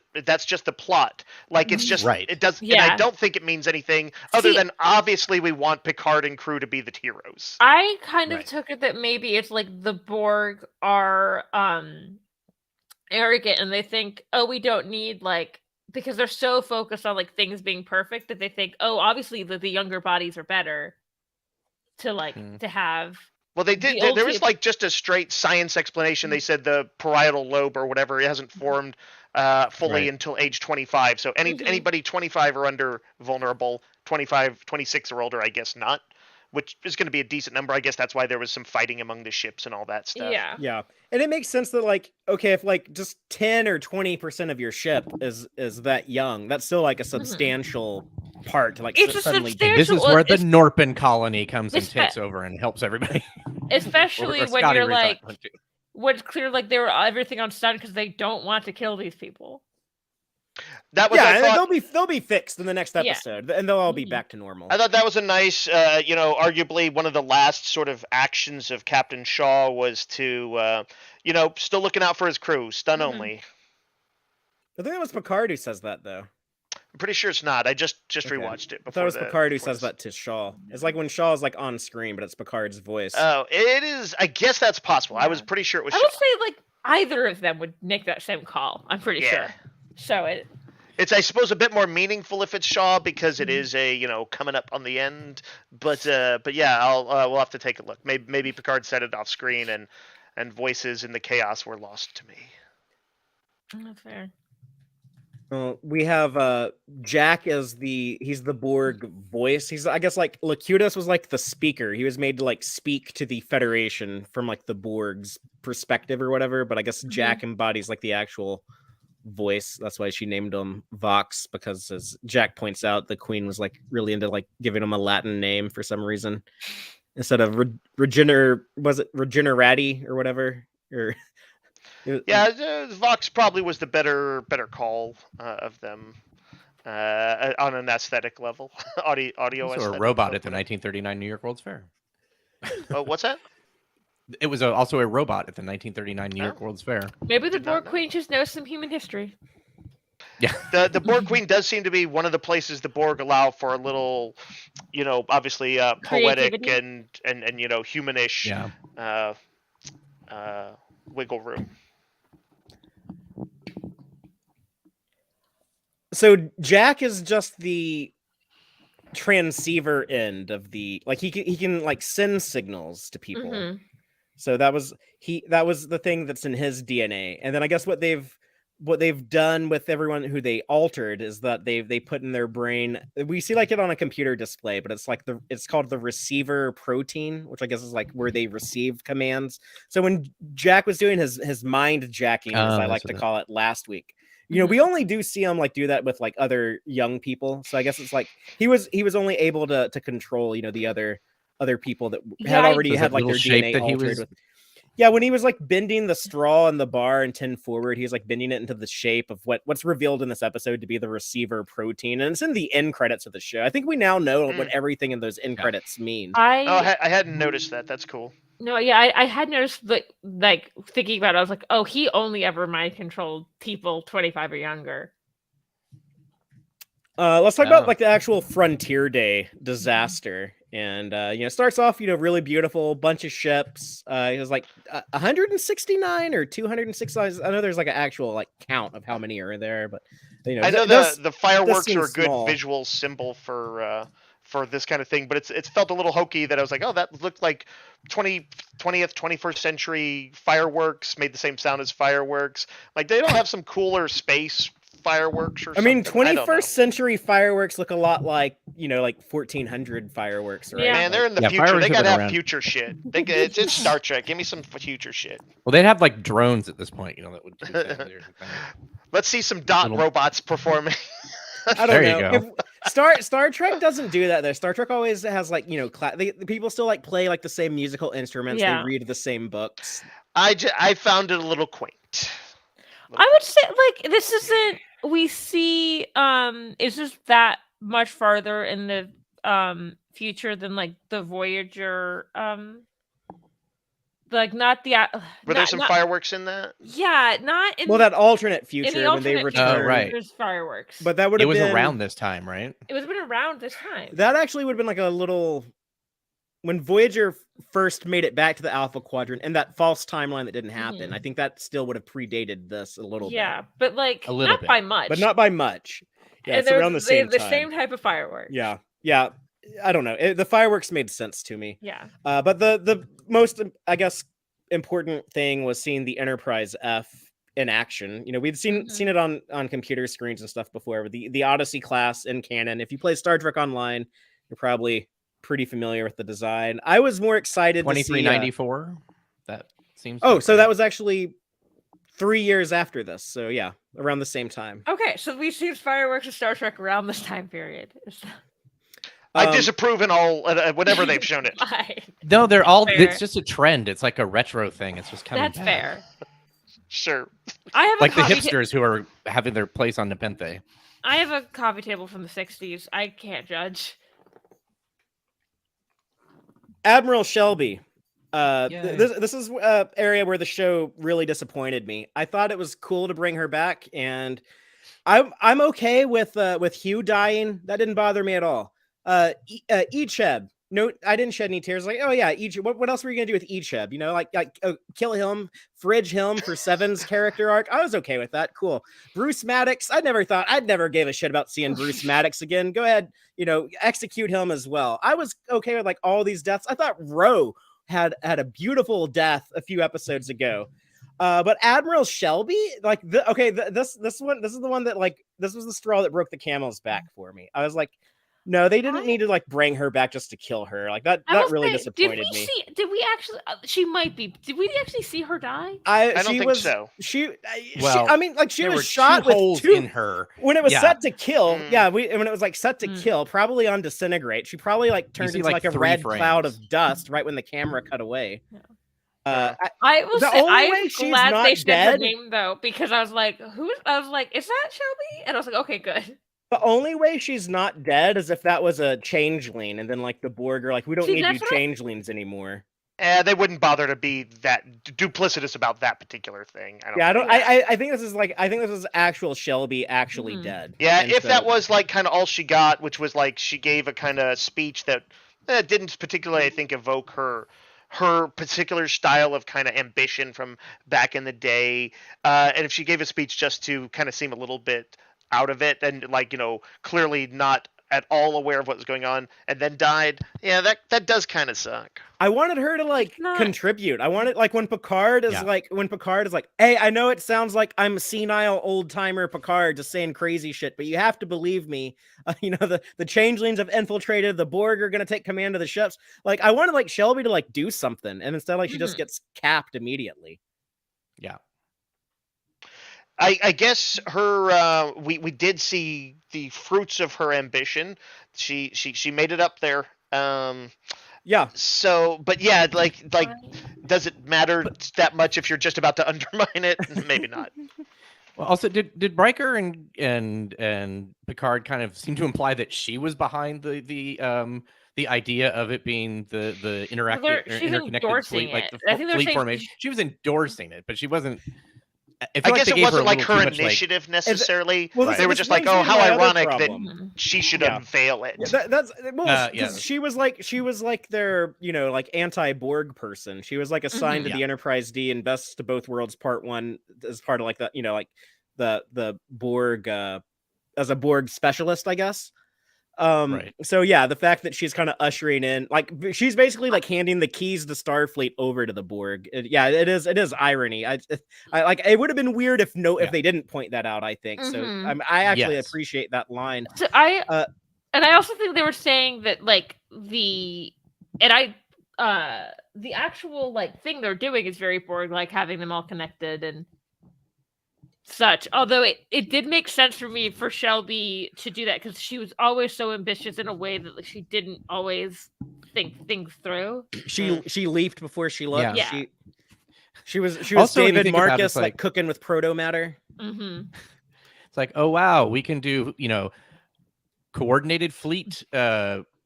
the plot. Like it's just Right. it does, Yeah. and I don't think it means anything other than obviously we want Picard and crew to be the heroes. I kind of Right. took it that maybe it's like the Borg are arrogant and they think, oh, we don't need like, because they're so focused on like things being perfect that they think, oh, obviously the younger bodies are better to like to have. Well, they did. There was like just a straight science explanation. They said the parietal lobe or whatever it hasn't formed fully until age 25. So anybody 25 or under vulnerable, 25, 26 or older, I guess not. Which is going to be a decent number. I guess that's why there was some fighting among the ships and all that stuff. Yeah. And it makes sense that like, okay, if like just 10 or 20% of your ship is that young, that's still like a substantial part to like suddenly do. This is where the Norpen colony comes and takes over and helps everybody. Especially when you're like, when it's clear like they were everything on stun because they don't want to kill these people. That was, they'll be fixed in the next episode, and they'll all be back to normal. I thought that was a nice, arguably one of the last sort of actions of Captain Shaw was to, still looking out for his crew, stun only. I think it was Picard who says that, though. I'm pretty sure it's not. I just rewatched it. I thought it was Picard who says that to Shaw. It's like when Shaw is like on screen, but it's Picard's voice. Oh, it is. I guess that's possible. I was pretty sure it was Shaw. I would say like either of them would make that same call. I'm pretty sure. So it's, I suppose, a bit more meaningful if it's Shaw because it is coming up on the end. But yeah, we'll have to take a look. Maybe Picard said it off screen and voices in the chaos were lost to me. Not fair. We have Jack as he's the Borg voice. He's, I guess, like Locutus was like the speaker. He was made to like speak to the Federation from like the Borg's perspective or whatever. But I guess Jack embodies like the actual voice. That's why she named him Vox, because as Jack points out, the Queen was like really into like giving him a Latin name for some reason instead of Regenerati or whatever. Or Vox probably was the better call of them on an aesthetic level. audio also a robot at the 1939 New York World's Fair. Oh, what's that? It was also a robot at the 1939 New York World's Fair. Maybe the Borg Queen just knows some human history. Yeah. The Borg Queen does seem to be one of the places the Borg allow for a little, obviously poetic and humanish wiggle room. So Jack is just the transceiver end of the, like he can like send signals to people. So that was the thing that's in his DNA. And then I guess what they've done with everyone who they altered is that they put in their brain, we see like it on a computer display, but it's like it's called the receiver protein, which I guess is like where they receive commands. So when Jack was doing his mind jacking, as I like to call it, last week, we only do see him like do that with like other young people. So I guess it's like he was only able to control, the other people that had already had like their DNA altered. Yeah, when he was like bending the straw in the bar and 10 forward, he was like bending it into the shape of what's revealed in this episode to be the receiver protein. And it's in the end credits of the show. I think we now know what everything in those end credits mean. I hadn't noticed that. That's cool. No, yeah, I had noticed like thinking about it, I was like, oh, he only ever mind controlled people 25 or younger. Let's talk about like the actual Frontier Day disaster. And it starts off, really beautiful, bunch of ships. It was like 169 or 269. I know there's like an actual like count of how many are in there, but I know the fireworks are a good visual symbol for this kind of thing, but it's felt a little hokey that I was like, oh, that looked like 20th, 21st century fireworks, made the same sound as fireworks. Like they don't have some cooler space fireworks or something. I mean, 21st century fireworks look a lot like, like 1400 fireworks, right? Yeah. Man, they're in the future. They gotta have future shit. It's Star Trek. Give me some future shit. Well, they'd have like drones at this point, that would do Let's see some robots performing. I don't know. Star Trek doesn't do that though. Star Trek always has like, the people still like play like the same musical instruments. They read the same books. I found it a little quaint. I would say like this isn't. We see it's just that much farther in the future than like the Voyager like not the Were there some fireworks in that? Yeah, not in that alternate in future the when they alternate return. future, Oh, right. there's fireworks. But that would have been... It was around this time, right? It would have been around this time. That actually would have been like a little... When Voyager first made it back to the Alpha Quadrant and that false timeline that didn't happen, I think that still would have predated this a little bit. Yeah, but like A little not bit. by much. But not by much. Yeah, and it's around the same time. the same type of fireworks. Yeah. Yeah. I don't know. The fireworks made sense to me. Yeah. But the most, I guess, important thing was seeing the Enterprise F in action. You know, we'd seen it on computer screens and stuff before. But the Odyssey class in canon. If you play Star Trek Online, you're probably pretty familiar with the design. I was more excited to see 2394. That seems. Oh, so that was actually 3 years after this. So yeah, around the same time. Okay, so we've seen fireworks in Star Trek around this time period. I disapprove in all whenever they've shown it. No, they're all. Fair. It's just a trend. It's like a retro thing. It's just coming That's back. fair. Sure. I have Like a the coffee hipsters who are having their place on Nepenthe. I have a coffee table from the 60s. I can't judge. Admiral Shelby. Yay. This is an area where the show really disappointed me. I thought it was cool to bring her back, and I'm okay with Hugh dying. That didn't bother me at all. Icheb. No, I didn't shed any tears. Like, oh yeah, Icheb. What else were you gonna do with Icheb? You know, like kill him, fridge him for Seven's character arc. I was okay with that. Cool. Bruce Maddox. I'd never gave a shit about seeing Bruce Maddox again. Go ahead, you know, execute him as well. I was okay with like all these deaths. I thought Ro had a beautiful death a few episodes ago. But Admiral Shelby, like, this is the one that, like, this was the straw that broke the camel's back for me. I was like, no, they didn't need to like bring her back just to kill her. Like that really disappointed me. Did we actually? She might be. Did we actually see her die? I don't think so. I mean, like she was shot with holes two in her when it was set to kill. Yeah, when it was like set to kill, probably on disintegrate. She probably like turned into like a red cloud of dust right when the camera cut away. I will say I'm glad they said her dead. name though, because I was like, I was like, is that Shelby? And I was like, okay, good. The only way she's not dead is if that was a changeling, and then like the Borg are like, we don't need to be changelings anymore. They wouldn't bother to be that duplicitous about that particular thing. I think this is actual Shelby actually dead. Yeah, and if that was like kind of all she got, which was like she gave a kind of speech that didn't particularly, I think, evoke her particular style of kind of ambition from back in the day, and if she gave a speech just to kind of seem a little bit out of it and like, you know, clearly not at all aware of what was going on and then died, yeah, that does kind of suck. I wanted her to like contribute. I wanted like when Picard is like, hey, I know it sounds like I'm senile old timer Picard just saying crazy shit, but you have to believe me. You know, the changelings have infiltrated, the Borg are gonna take command of the ships. Like I wanted like Shelby to like do something, and instead like she just gets capped immediately. Yeah. I guess her we did see the fruits of her ambition. She made it up there. Yeah. So, but yeah, like does it matter that much if you're just about to undermine it? Maybe not. Well, also, did Riker and Picard kind of seem to imply that she was behind the idea of it being the interconnected fleet, like the fleet formation? She was endorsing it, but she wasn't. I guess it wasn't like her initiative necessarily. They were just like, "Oh, how ironic that she should unveil it." That's because she was like their, you know, like anti-Borg person. She was like assigned to the Enterprise D and Best to Both Worlds Part 1 as part of like the, you know, like the Borg as a Borg specialist, I guess. So yeah, the fact that she's kind of ushering in, like she's basically like handing the keys to Starfleet over to the Borg. It is irony. I like, it would have been weird if they didn't point that out, I think. So I actually appreciate that line. So I also think they were saying that like the actual like thing they're doing is very Borg, like having them all connected and such. Although it did make sense for me for Shelby to do that because she was always so ambitious in a way that like, she didn't always think things through. She leaped before she looked. Yeah. She was Also, when you David think about it, Marcus it's like cooking with proto matter. Mm-hmm. It's like, oh wow, we can do coordinated fleet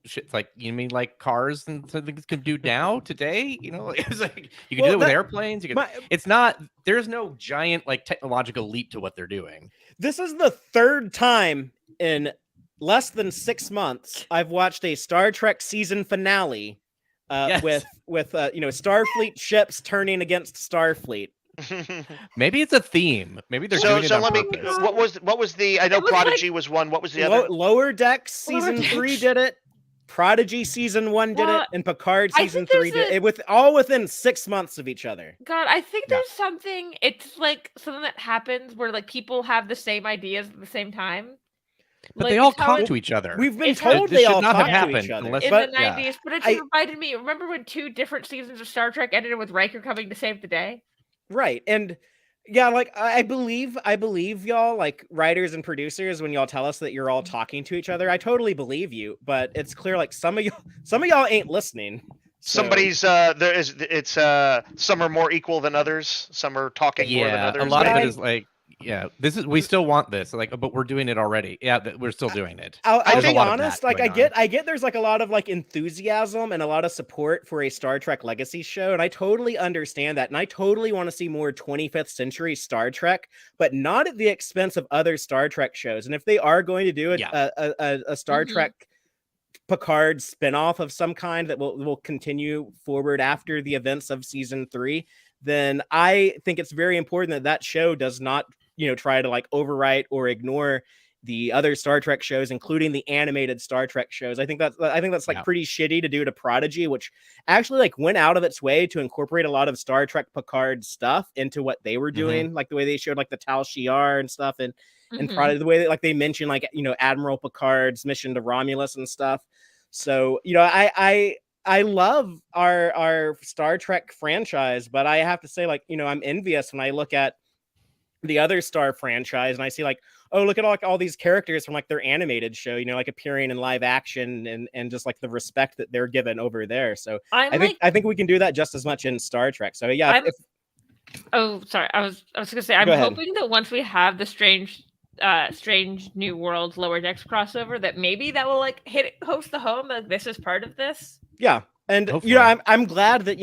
shit. Like, you mean like cars and something can do now today? It's like you can do it with airplanes. It's not. There's no giant like technological leap to what they're doing. This is the third time in less than 6 months I've watched a Star Trek season finale Yes. with Starfleet ships turning against Starfleet. Maybe it's a theme. Maybe they're doing it on purpose. What was the? I know Prodigy was one. What was the other? Lower Decks season 3 did it. Prodigy season 1 did it, and Picard season 3 did it. All within 6 months of each other. God, I think there's something. It's like something that happens where like people have the same ideas at the same time. But they all talk to each other. We've been told they all talk to each other in the 90s. But it reminded me. Remember when 2 different seasons of Star Trek ended with Riker coming to save the day? Right, and yeah, like I believe y'all, like writers and producers, when y'all tell us that you're all talking to each other. I totally believe you, but it's clear like some of y'all ain't listening. So. Somebody's some are more equal than others. Some are talking more than others. A lot of it is like. Yeah, we still want this, like, but we're doing it already. Yeah, we're still doing it. I'll be honest, like I get there's like a lot of like enthusiasm and a lot of support for a Star Trek Legacy show, and I totally understand that, and I totally want to see more 25th century Star Trek, but not at the expense of other Star Trek shows. And if they are going to do a Star Trek Picard spinoff of some kind that will continue forward after the events of season 3, then I think it's very important that show does not try to like overwrite or ignore the other Star Trek shows, including the animated Star Trek shows. I think that's like pretty shitty to do to Prodigy, which actually like went out of its way to incorporate a lot of Star Trek Picard stuff into what they were doing, like the way they showed like the Tal Shiar and stuff, and Prodigy, the way that like they mentioned like Admiral Picard's mission to Romulus and stuff. So I love our Star Trek franchise, but I have to say, like, I'm envious when I look at the other Star franchise and I see like, oh, look at all these characters from like their animated show, like appearing in live action and just like the respect that they're given over there. So I think we can do that just as much in Star Trek. So yeah. Oh, sorry. I was gonna say I'm hoping that once we have the Strange New Worlds Lower Decks crossover, that maybe that will like host the home. Like this is part of this. Yeah. And I'm glad that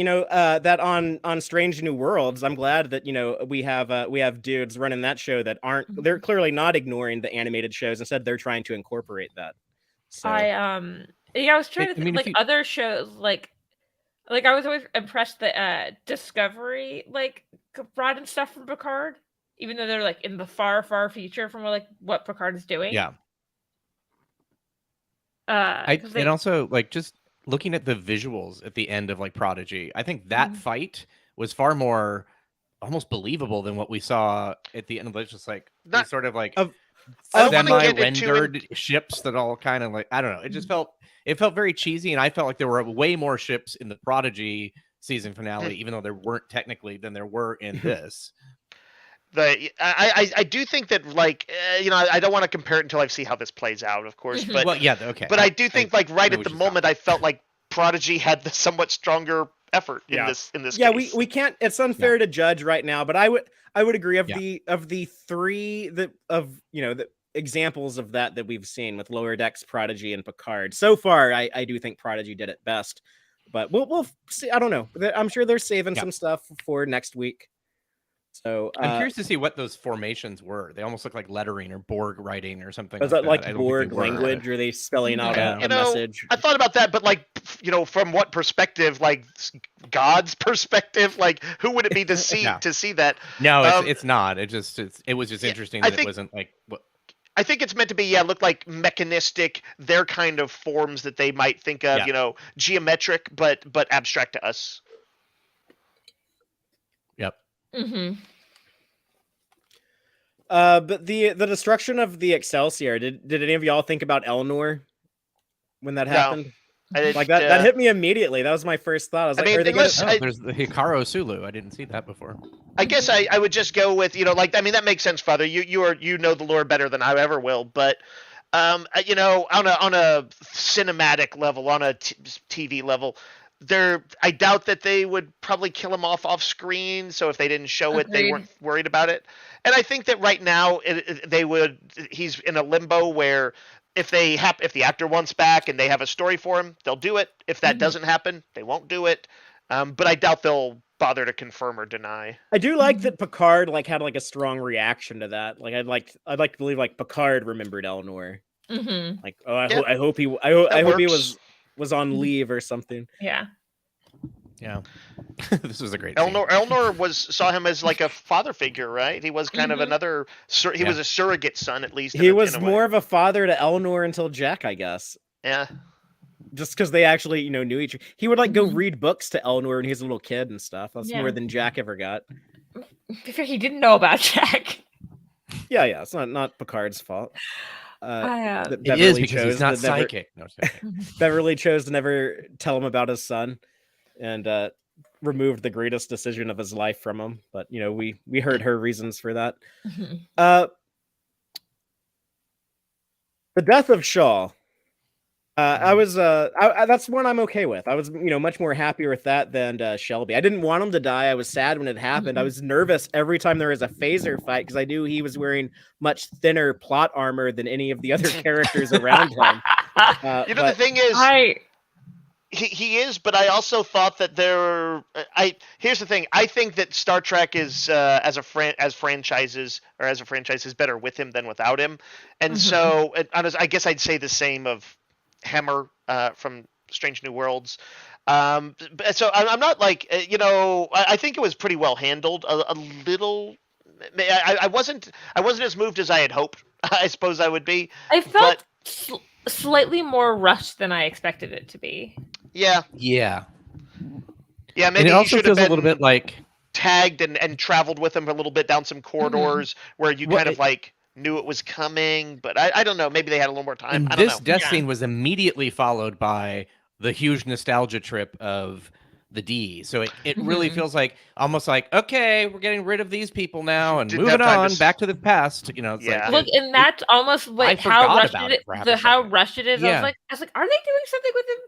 that on Strange New Worlds, I'm glad that we have dudes running that show that they're clearly not ignoring the animated shows. Instead, they're trying to incorporate that. So I was trying to think other shows like I was always impressed that Discovery like brought in stuff from Picard, even though they're like in the far future from like what Picard is doing. Yeah. And also like just looking at the visuals at the end of like Prodigy, I think that fight was far more almost believable than what we saw at the end of it. Just like these sort of like semi-rendered ships that all kind of like, I don't know. It just felt very cheesy, and I felt like there were way more ships in the Prodigy season finale, even though there weren't technically than there were in this. I do think that like I don't want to compare it until I see how this plays out, of course, but but I do think like right at the moment I felt like Prodigy had the somewhat stronger effort in this case. We can't, it's unfair to judge right now, but I would agree of the three the examples of that we've seen with Lower Decks, Prodigy, and Picard so far. I do think Prodigy did it best, but we'll see. I don't know. I'm sure they're saving some stuff for next week. So I'm curious to see what those formations were. They almost look like lettering or Borg writing or something. Was that like Borg language? Or are they spelling out a message? I thought about that, but like, from what perspective? Like God's perspective? Like who would it be to see to see that? No, it's not. It was just interesting that it wasn't like what. I think it's meant to be, look like mechanistic, their kind of forms that they might think of, geometric, but abstract to us. Yep. Mm-hmm. But the destruction of the Excelsior, did any of y'all think about Elnor when that happened? Like that hit me immediately. That was my first thought. I was there's the Hikaru Sulu. I didn't see that before. I guess I would just go with that makes sense, Father. You know the lore better than I ever will, but You know, on a cinematic level, on a TV level, I doubt that they would probably kill him off screen. So if they didn't show it, they Agreed. weren't worried about it. And I think that right now they would. He's in a limbo where if if the actor wants back and they have a story for him, they'll do it. If that doesn't happen, they won't do it. But I doubt they'll bother to confirm or deny. I do like that Picard had a strong reaction to that. Like I'd like to believe Picard remembered Elnor. Mm-hmm. Like, oh, I Yeah. hope he was on leave or something. Yeah. Yeah. This was a great scene. Elnor saw him as like a father figure, right? He was kind of another. He was a surrogate son, at least. He was more of a father to Elnor until Jack, I guess. Yeah. Just because they actually, knew each other. He would go read books to Elnor when he was a little kid and stuff. That's more than Jack ever got. He didn't know about Jack. Yeah, it's not Picard's fault. It is because he's not psychic. Beverly chose to never tell him about his son, and removed the greatest decision of his life from him. But we heard her reasons for that. The death of Shaw. That's one I'm okay with. I was, much more happier with that than Shelby. I didn't want him to die. I was sad when it happened. I was nervous every time there was a phaser fight because I knew he was wearing much thinner plot armor than any of the other characters around him. The thing is, he is, but I also thought that here's the thing. I think that Star Trek is as a franchise is better with him than without him, and so I guess I'd say the same of Hammer from Strange New Worlds. So I'm not I think it was pretty well handled. A little, I wasn't as moved as I had hoped. I suppose I would be. I felt slightly more rushed than I expected it to be. Yeah. Maybe and it also feels a little bit like tagged and traveled with him a little bit down some corridors where you kind of knew it was coming, but I don't know. Maybe they had a little more time. And this death scene was immediately followed by the huge nostalgia trip of the D. So it really feels like almost like, okay, we're getting rid of these people now and moving on back to the past. Look, and that's almost how rushed it is. Yeah. I was like, are they doing something with him?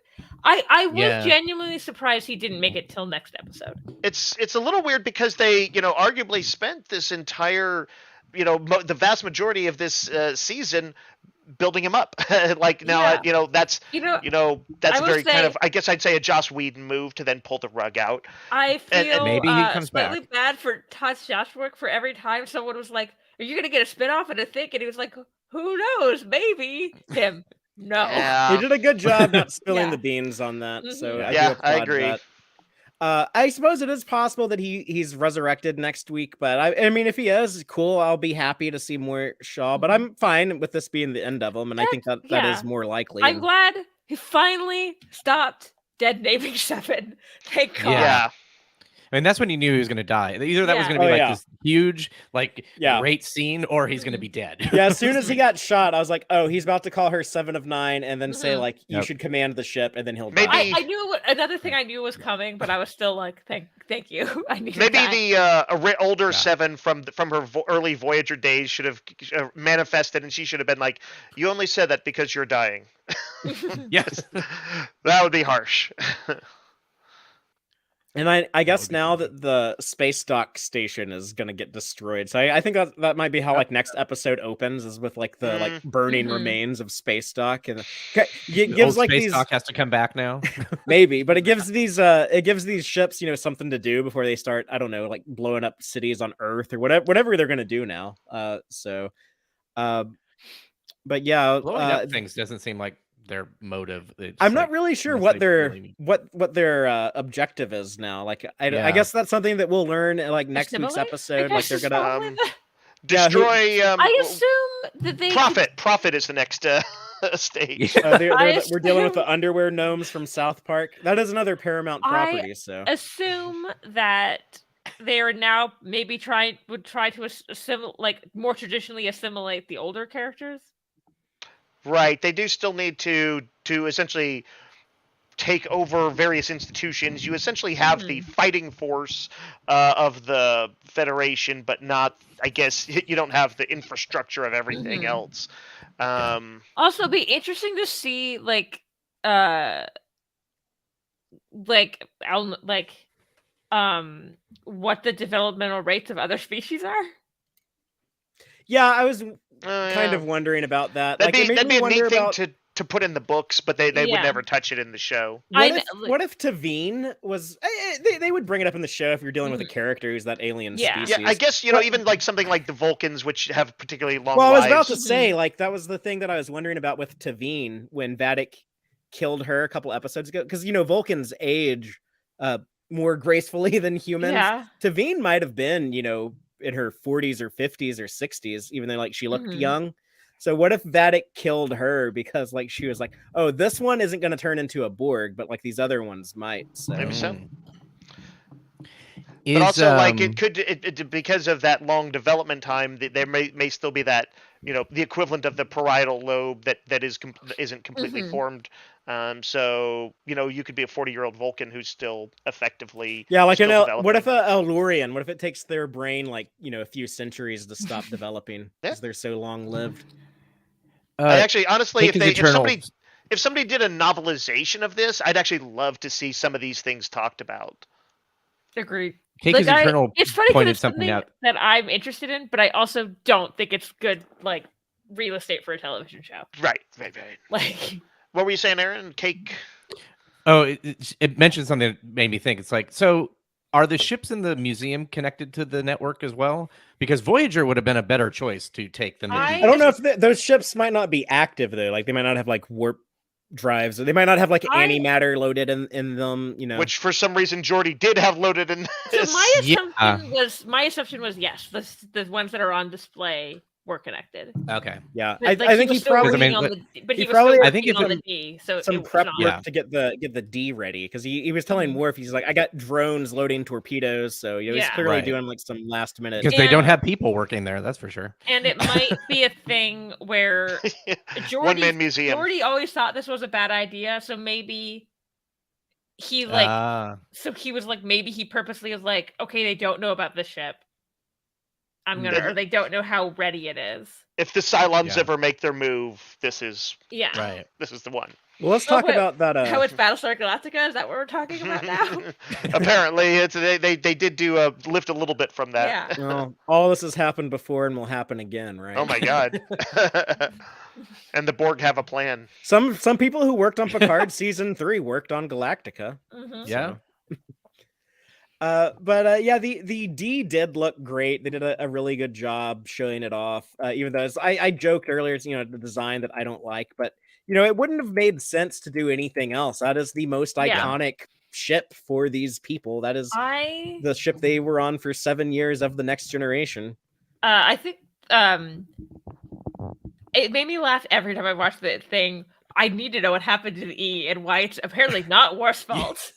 I was genuinely surprised he didn't make it till next episode. It's a little weird because they, arguably spent this entire the vast majority of this season building him up. That's that's very kind of, I guess I'd say, a Joss Whedon move to then pull the rug out. I feel and maybe he comes slightly back. bad for Todd's Josh work for every time someone was like, "Are you gonna get a spinoff?" And he was like, "Who knows? Maybe him." No, he did a good job not spilling the beans on that. So I agree. That. I suppose it is possible that he's resurrected next week, but I mean, if he is, cool. I'll be happy to see more Shaw, but I'm fine with this being the end of him, and I think that is more likely. I'm glad he finally stopped dead naming 7. Thank God. Yeah. I mean, that's when you knew he was going to die. Either that was going to be this huge, great scene, or he's going to be dead. Yeah, as soon as he got shot, I was like, oh, he's about to call her 7 of 9 and then say, you should command the ship, and then he'll die. I knew another thing I knew was coming, but I was still like, thank you. I needed maybe that. The older 7 from her early Voyager days should have manifested, and she should have been like, you only said that because you're dying. Yes. That would be harsh. And I guess now that the space dock station is gonna get destroyed, so I think that might be how next episode opens, is with the burning remains of space dock, and it gives space dock has to come back now. Maybe, but it gives these ships something to do before they start, I don't know, blowing up cities on Earth or whatever they're gonna do now. But yeah, blowing up things doesn't seem like their motive. I'm not really sure what their objective is now. I guess that's something that we'll learn next week's episode. They're gonna destroy. I assume that they Profit is the next stage. We're dealing with the underwear gnomes from South Park. That is another Paramount property. So assume that they are now maybe would try to more traditionally assimilate the older characters. Right, they do still need to essentially take over various institutions. You essentially have the fighting force of the Federation, but not, I guess, you don't have the infrastructure of everything else. Also, it'd be interesting to see what the developmental rates of other species are. Yeah, I was kind of wondering about that. That'd be a neat thing about... to put in the books, but they would never touch it in the show. What if Tavine was... They would bring it up in the show if you're dealing with a character who's that alien species. Yeah, I guess, even like something like the Vulcans, which have particularly long lives. Well, I was about to say, like, that was the thing that I was wondering about with Tavine when Vadic killed her a couple episodes ago. Because, Vulcans age more gracefully than humans. Yeah. Tavine might have been, in her 40s or 50s or 60s, even though, like, she looked young. So what if Vadic killed her because, like, she was like, oh, this one isn't going to turn into a Borg, but, like, these other ones might. So. Maybe so. But also, like, it could, because of that long development time, there may still be that, the equivalent of the parietal lobe that isn't completely formed. So, you could be a 40-year-old Vulcan who's still effectively what if a Elurian? What if it takes their brain, like, a few centuries to stop developing because they're so long-lived? I actually, honestly, if somebody did a novelization of this, I'd actually love to see some of these things talked about. Agreed. It's funny because it's something that I'm interested in, but I also don't think it's good, like, real estate for a television show. Right. Like, what were you saying, Aaron? Cake? Oh, it mentioned something that made me think. It's like, so are the ships in the museum connected to the network as well? Because Voyager would have been a better choice to take than the I don't know if those ships might not be active, though. Like, they might not have, like, warp drives, or they might not have, like, antimatter loaded in them, Which, for some reason, Geordi did have loaded in this. So my assumption was yes, the ones that are on display were connected. Okay. Yeah, but, I think he probably. He probably I think on the D. So some prep work to get the D ready, because he was telling Worf, he's like, I got drones loading torpedoes, so he's clearly doing, like, some last minute. Because they don't have people working there, that's for sure. And it might be a thing where one-man museum. Geordi always thought this was a bad idea, so maybe he so he was like, maybe he purposely was like, okay, they don't know about this ship. Or they don't know how ready it is. If the Cylons ever make their move, this is this is the one. Well, let's talk about that. How it's Battlestar Galactica? Is that what we're talking about now? Apparently, it's they did do lift a little bit from that. Yeah. Well, all this has happened before and will happen again, right? Oh my god. And the Borg have a plan. Some people who worked on Picard season 3 worked on Galactica. Yeah. The D did look great. They did a really good job showing it off. Even though I joked earlier, it's the design that I don't like, but it wouldn't have made sense to do anything else. That is the most iconic ship for these people. That is the ship they were on for 7 years of the Next Generation. I think it made me laugh every time I watched the thing. I need to know what happened to the E and why it's apparently not Worf's fault.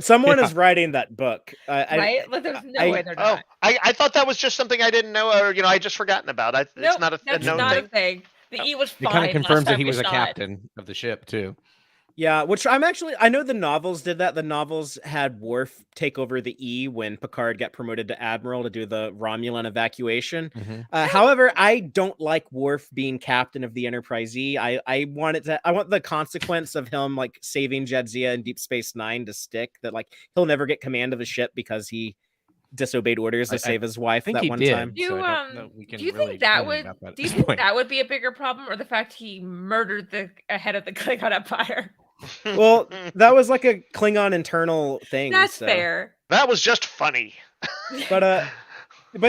Someone is writing that book, right? Like, there's no way they're not. I thought that was just something I didn't know, or I just forgotten about. It's not a known thing. The E was fine. It kind of confirms that he was a captain of the ship too. Yeah, which I know the novels did that. The novels had Worf take over the E when Picard got promoted to Admiral to do the Romulan evacuation. However, I don't like Worf being captain of the Enterprise E. I want the consequence of him, like, saving Jadzia in Deep Space Nine to stick, that, like, he'll never get command of a ship because he disobeyed orders to save his wife that one time. Do you think that would be a bigger problem, or the fact he murdered the head of the Klingon Empire? Well, that was like a Klingon internal thing. That's fair. That was just funny. But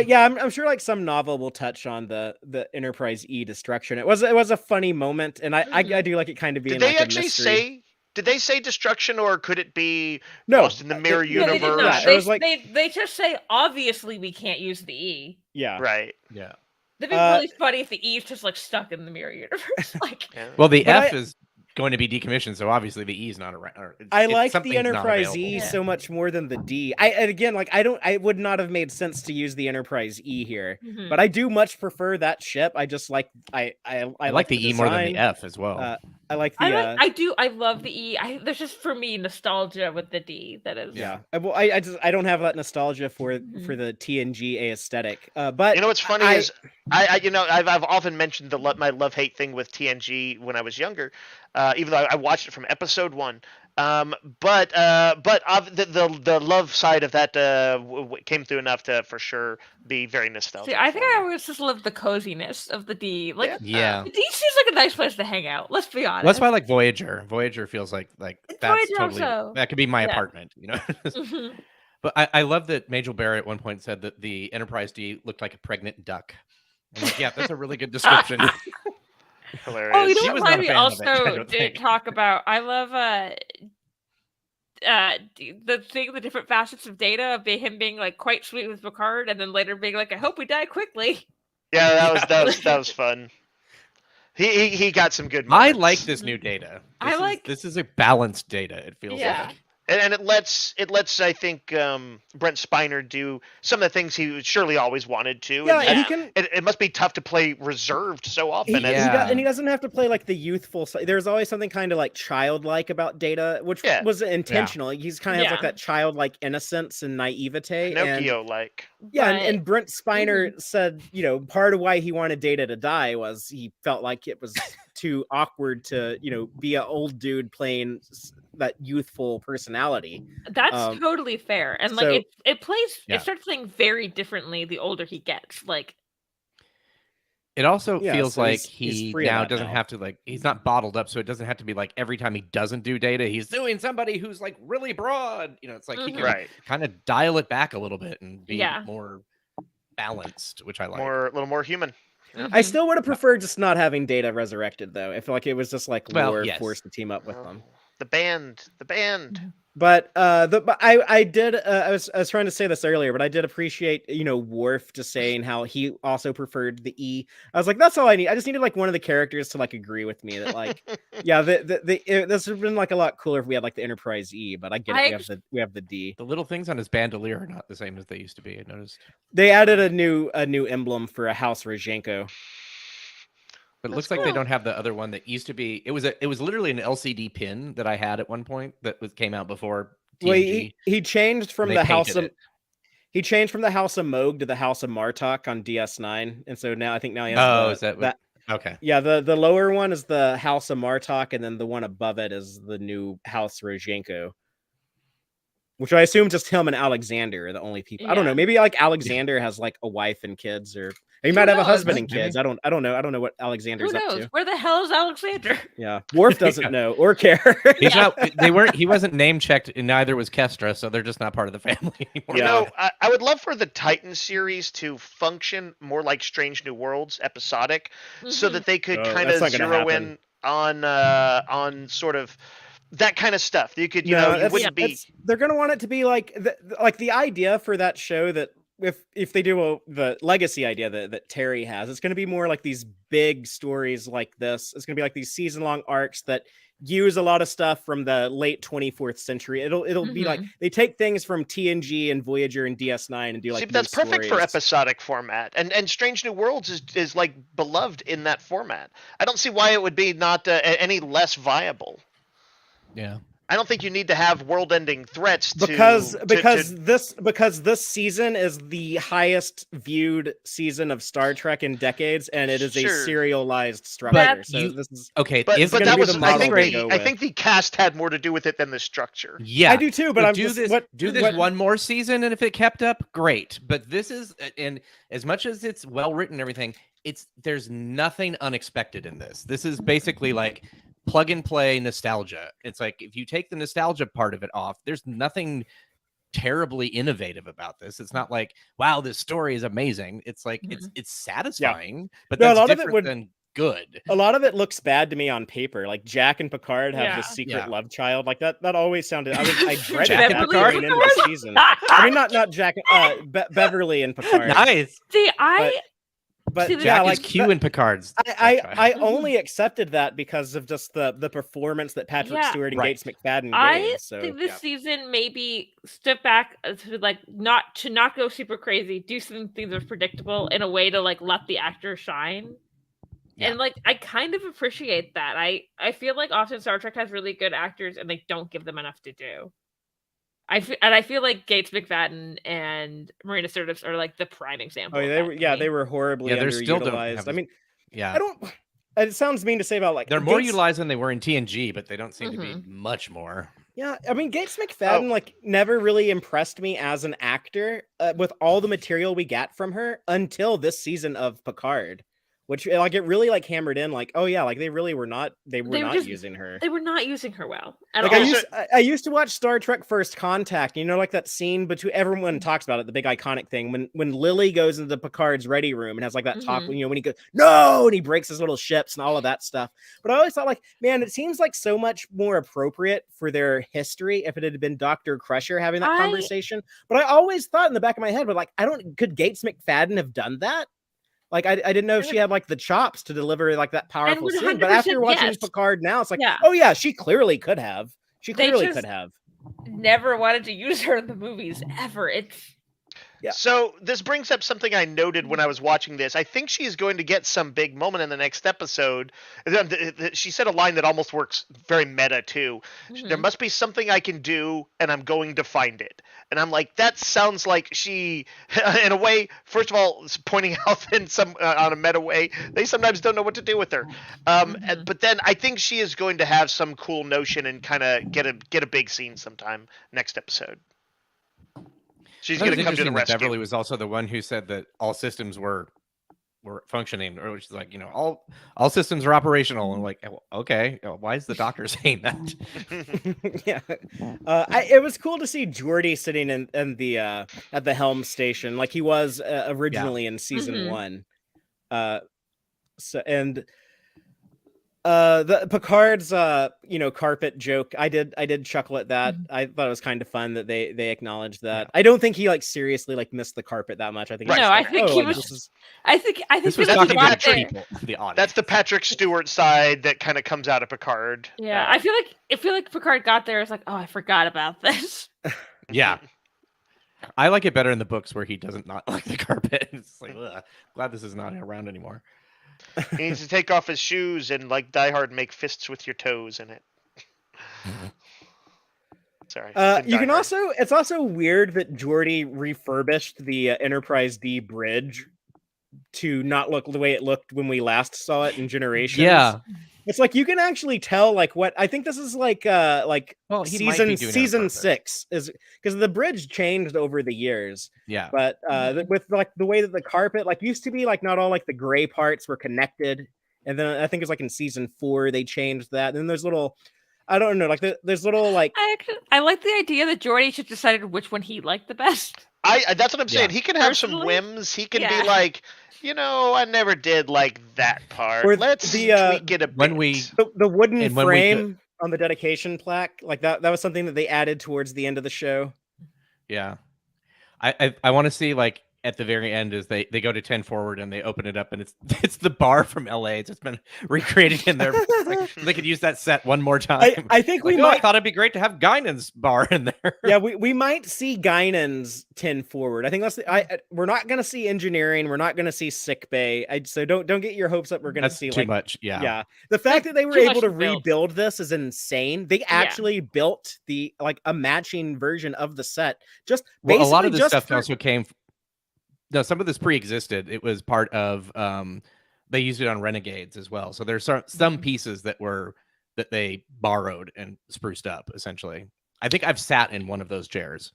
yeah, I'm sure, like, some novel will touch on the Enterprise E destruction. It was a funny moment, and I do like it kind of being. Did they like actually say? Did they say destruction, or could it be no lost in the mirror universe? It was like they just say, obviously we can't use the E. Yeah. Right. Yeah. That'd be really funny if the E is just, like, stuck in the mirror universe. Like. Well, the F is going to be decommissioned, so obviously the E is not around. I like the Enterprise E so much more than the D. I would not have made sense to use the Enterprise E here, but I do much prefer that ship. I just like I like the E more than the F as well. I like the I love the E. There's just for me nostalgia with the D. That is I don't have that nostalgia for the TNG aesthetic. But you know what's funny is I've often mentioned my love-hate thing with TNG when I was younger, even though I watched it from episode 1. But the love side of that came through enough to for sure be very nostalgic. See, I think I always just love the coziness of the D. Like, the D seems like a nice place to hang out. Let's be honest. Well, that's why I like Voyager. Voyager feels like that's Voyager totally also. That could be my apartment, you know. But I love that Majel Barrett at one point said that the Enterprise D looked like a pregnant duck. I'm like, yeah, that's a really good description. Hilarious. Oh, you know what we also did talk about? I love the different facets of Data, of him being like quite sweet with Picard, and then later being like, "I hope we die quickly." Yeah, that was fun. He got some good moments. I like this new Data. This is a balanced Data. It feels like. And it lets I think Brent Spiner do some of the things he surely always wanted to. Yeah, and he can. It must be tough to play reserved so often. And he doesn't have to play like the youthful. There's always something kind of like childlike about Data, which was intentional. He's kind of has like that childlike innocence and naivete. Pinocchio-like. And Brent Spiner said, part of why he wanted Data to die was he felt like it was too awkward to, be an old dude playing that youthful personality. That's totally fair. And like it starts playing very differently the older he gets. Like it also feels like he now doesn't have to he's not bottled up, so it doesn't have to be like every time he doesn't do Data, he's doing somebody who's like really broad. It's like he can kind of dial it back a little bit and be more balanced, which I like. A little more human. I still would have preferred just not having Data resurrected, though. I feel like it was just like lore forced to team up with them. The band. But I was trying to say this earlier, but I did appreciate Worf just saying how he also preferred the E. I was like, that's all I need. I just needed like one of the characters to like agree with me that like this would have been like a lot cooler if we had like the Enterprise E. But I get it. We have the D. The little things on his bandolier are not the same as they used to be. I noticed they added a new emblem for a House Rozhenko. But it looks like they don't have the other one that used to be. It was literally an LCD pin that I had at one point that came out before TNG. Well, he changed from the House of Moog to the House of Martok on DS9, and so now he has. Is that okay? Yeah, the lower one is the House of Martok, and then the one above it is the new House Rozhenko. Which I assume just him and Alexander are the only people. I don't know. Maybe like Alexander has like a wife and kids, or he might have a husband and kids. I don't know. I don't know what Alexander's up to. Where the hell is Alexander? Yeah, Worf doesn't know or care. He's not. He wasn't name checked, and neither was Kestra, so they're just not part of the family anymore. I would love for the Titan series to function more like Strange New Worlds episodic, so that they could kind of zero in on sort of that kind of stuff. You could, you wouldn't be. They're gonna want it to be like the idea for that show that if they do the legacy idea that Terry has, it's gonna be more like these big stories like this. It's gonna be like these season-long arcs that use a lot of stuff from the late 24th century. It'll be like they take things from TNG and Voyager and DS9 and do like. See, that's perfect for episodic format, and Strange New Worlds is like beloved in that format. I don't see why it would be not any less viable. Yeah, I don't think you need to have world-ending threats because this season is the highest viewed season of Star Trek in decades, and it is a serialized structure. This is okay. But that was I think the cast had more to do with it than the structure. Yeah, I do too. But do this one more season, and if it kept up, great. But this is, and as much as it's well written and everything, there's nothing unexpected in this. This is basically like plug and play nostalgia. It's like if you take the nostalgia part of it off, there's nothing terribly innovative about this. It's not like, wow, this story is amazing. It's like it's satisfying, but that's different than good. A lot of it looks bad to me on paper. Like Jack and Picard have this secret love child. Like that always sounded. I dreaded Jack and Picard into the season. I mean, not Jack. Beverly and Picard. Nice. See, But See, the- Jack yeah, is like Q in Picard's. I only accepted that because of just the performance that Patrick Yeah. Stewart and Right. Gates McFadden I gave. So think this yeah. season maybe step back to like not go super crazy, do some things that are predictable in a way to like let the actor shine. Yeah. And like I kind of appreciate that. I feel like often Star Trek has really good actors and they don't give them enough to do. I feel like Gates McFadden and Marina Sirtis are like the prime example. oh, of they that were to me. they were horribly Yeah, they still don't underutilized. have I this- mean, Yeah. I don't. It sounds mean to say about like They're more Gates- utilized than they were in TNG, but they don't seem to be Mhm. much more. Yeah, I mean, Gates McFadden like never really impressed me as an actor with all the material we got from her until this season of Picard, which like it really like hammered in like, oh yeah, like they really were not using her. They were not using her well at Like all. I used to watch Star Trek First Contact, you know, like that scene between everyone talks about it, the big iconic thing when Lily goes into Picard's ready room and has like that talk, Mhm. you know, when he goes no, and he breaks his little ships and all of that stuff. But I always thought like, man, it seems like so much more appropriate for their history if it had been Dr. Crusher having that conversation. But I always thought in the back of my head, but like, could Gates McFadden have done that? Like I didn't know if she had like the chops to deliver like that powerful scene. But after watching yes. Picard now, it's like, Yeah. oh yeah, she clearly could have. She clearly just- could have. Never wanted to use her in the movies ever. It's Yeah. So this brings up something I noted when I was watching this. I think she is going to get some big moment in the next episode. She said a line that almost works very meta too. There must be something I can do, and I'm going to find it. And I'm like, that sounds like she, in a way, first of all, pointing out in some on a meta way, they sometimes don't know what to do with her. But then I think she is going to have some cool notion and kind of get a big scene sometime next episode. She's going to come to the rescue. Beverly was also the one who said that all systems were functioning, or she's like, you know, all systems are operational. And like, okay, why is the doctor saying that? Yeah, it was cool to see Geordi sitting in the at the helm station like he was originally in season 1. The Picard's carpet joke, I did chuckle at that. I thought it was kind of fun that they acknowledged that. I don't think he like seriously like missed the carpet that much. I think I think he was. I think this was he talking got to the there. people, the audience. That's the Patrick Stewart side that kind of comes out of Picard. Yeah, I feel like Picard got there. It's like, oh, I forgot about this. Yeah. I like it better in the books where he doesn't not like the carpet. It's like, ugh, glad this is not around anymore. He needs to take off his shoes and, like Die Hard, make fists with your toes in it. Sorry. You can also. It's also weird that Geordi refurbished the Enterprise D bridge to not look the way it looked when we last saw it in Generations. Yeah, it's like you can actually tell like what I think this is like season 6 is because the bridge changed over the years. Yeah, but with like the way that the carpet like used to be like not all like the gray parts were connected, and then I think it's like in season 4 they changed that. And then there's little, I don't know, like there's little like I like the idea that Geordi just decided which one he liked the best. That's what I'm saying. He can have some whims. He can be like, I never did like that part. Or let's tweak it a bit. When the wooden frame on the dedication plaque, like that was something that they added towards the end of the show. Yeah, I want to see like at the very end is they go to 10 forward and they open it up and it's the bar from LA. It's just been recreated in there. Like, they could use that set one more time. I think like, I thought it'd be great to have Guinan's bar in there. Yeah, we might see Guinan's 10 forward. I think that's we're not gonna see engineering. We're not gonna see sick bay. So don't get your hopes up. We're gonna see too much. Yeah. The fact that they were able to rebuild this is insane. They actually built a matching version of the set. Just a lot of this stuff also came. No, some of this pre-existed. It was part of. They used it on Renegades as well. So there's some pieces that they borrowed and spruced up. Essentially, I think I've sat in one of those chairs.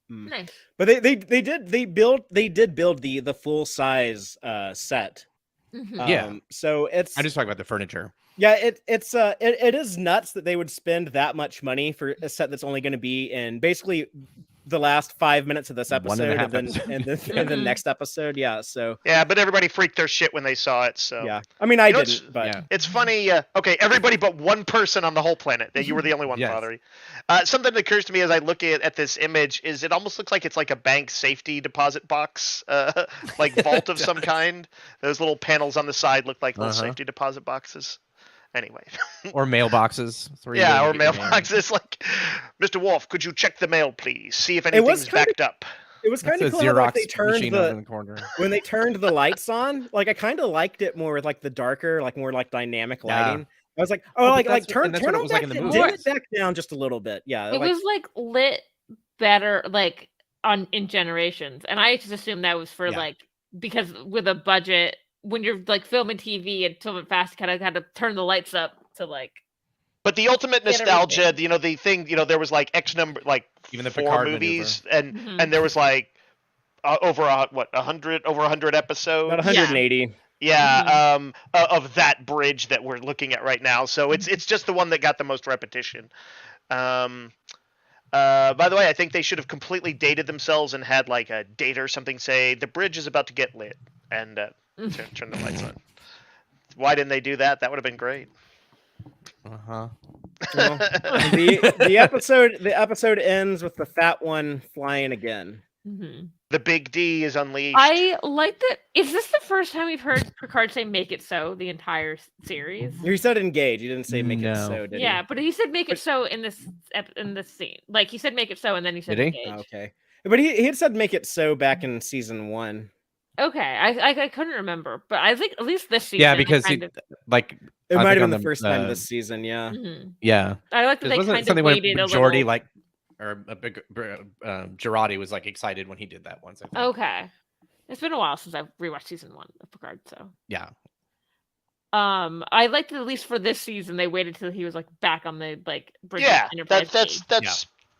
Nice. But they did build the full size set. Mm-hmm. So it's. I just talk about the furniture. Yeah, it is nuts that they would spend that much money for a set that's only going to be in basically the last 5 minutes of this 1.5 episode, and then episodes. and the next episode. Yeah, so Yeah, but everybody freaked their shit when they saw it. So yeah, I mean, I You know, didn't, but yeah. it's funny. Okay, everybody but one person on the whole planet. You were the only one, Yes. Father. Something that occurs to me as I look at this image is it almost looks like it's like a bank safety deposit box, like vault of some kind. Those little panels on the side look like little safety deposit boxes. Anyway. Or mailboxes. Yeah, or mailboxes. Like, Mr. Wolf, could you check the mail, please? See if anything's backed up. it was kind That's of a cool how, like, Xerox they turned machine over in the the corner. when they turned the lights on. Like, I kind of liked it more with like the darker, like more like dynamic Yeah. I was like, Oh, but like that's- turn and that's turn what it it was like back, in the dim movie. it back down just a little bit. Yeah, It like, was like lit better, like in Generations, and I just assumed that was for Yeah. like because with a budget when you're like filming TV and filming fast, kind of had to turn the lights up to like. But the ultimate Get nostalgia, everything. the thing, there was like X number, like Even the 4 Picard movies, Mhm. and there was like over 100 episodes. about 180. Yeah, of that bridge that we're looking at right now. So it's just the one that got the most repetition. By the way, I think they should have completely dated themselves and had like a date or something say the bridge is about to get lit and turn the lights on. Why didn't they do that? That would have been great. Well, the episode ends with the fat one flying again. Mhm. The big D is unleashed. I like that. Is this the first time we've heard Picard say "make it so" the entire series? He said engage. He didn't say make it No. so, did Yeah, but he said "make it so" in this scene. Like he said "make it so" and then he said Did he? "engage." he? Okay, but he had said make it so back in season 1. Okay, I couldn't remember, but I think at least this season. Yeah, because I kind of, like It I might think have on been the first time this season. Yeah. Mhm. yeah. I like that Because they wasn't kind it something of when waited a Jordy little. like or a big Girardi was like excited when he did that once. I think. Okay, it's been a while since I've rewatched season 1 of Picard, so. Yeah. I liked that at least for this season they waited till he was like back on the like bridge. Yeah, Enterprise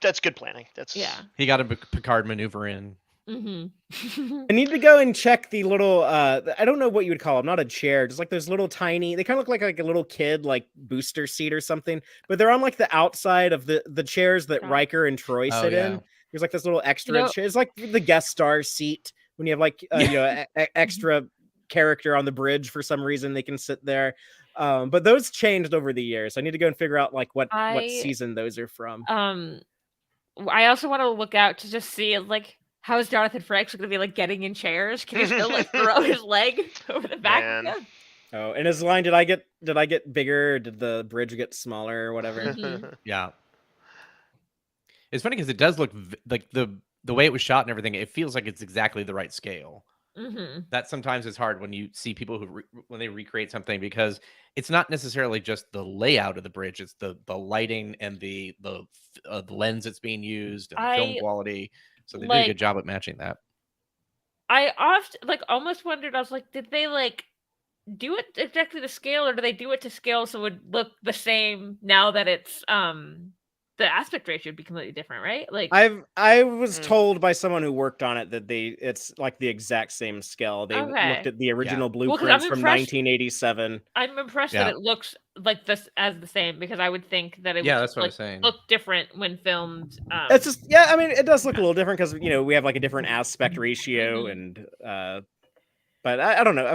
that's good planning. That's yeah. He got a Picard maneuver in. Mm-hmm. I need to go and check the little I don't know what you would call them, not a chair, just like those little tiny, they kind of look like a little kid like booster seat or something, but they're on like the outside of the chairs that Riker and Troy sit in. There's like this little extra chair. It's like the guest star seat when you have like extra character on the bridge for some reason they can sit there. But those changed over the years. I need to go and figure out like what season those are from. I also want to look out to just see like how is Jonathan Frakes going to be like getting in chairs? Can he still like throw his leg over the back? Oh, and his line, did I get bigger? Or did the bridge get smaller or whatever? Mm-hmm. Yeah. It's funny because it does look like the way it was shot and everything. It feels like it's exactly the right scale. Mm-hmm. That sometimes is hard when you see people who when they recreate something because it's not necessarily just the layout of the bridge; it's the lighting and the lens that's being used and the film quality. So they did a good job at matching that. I often almost wondered. I was like, did they like do it exactly to scale, or do they do it to scale so it would look the same now that it's the aspect ratio would be completely different, right? Like I was told by someone who worked on it that it's like the exact same scale. They looked at the original blueprints from 1987. I'm impressed that it looks like this as the same because I would think that it would that's what I was saying. Look different when filmed. It's just I mean it does look a little different because we have like a different aspect ratio and but I don't know.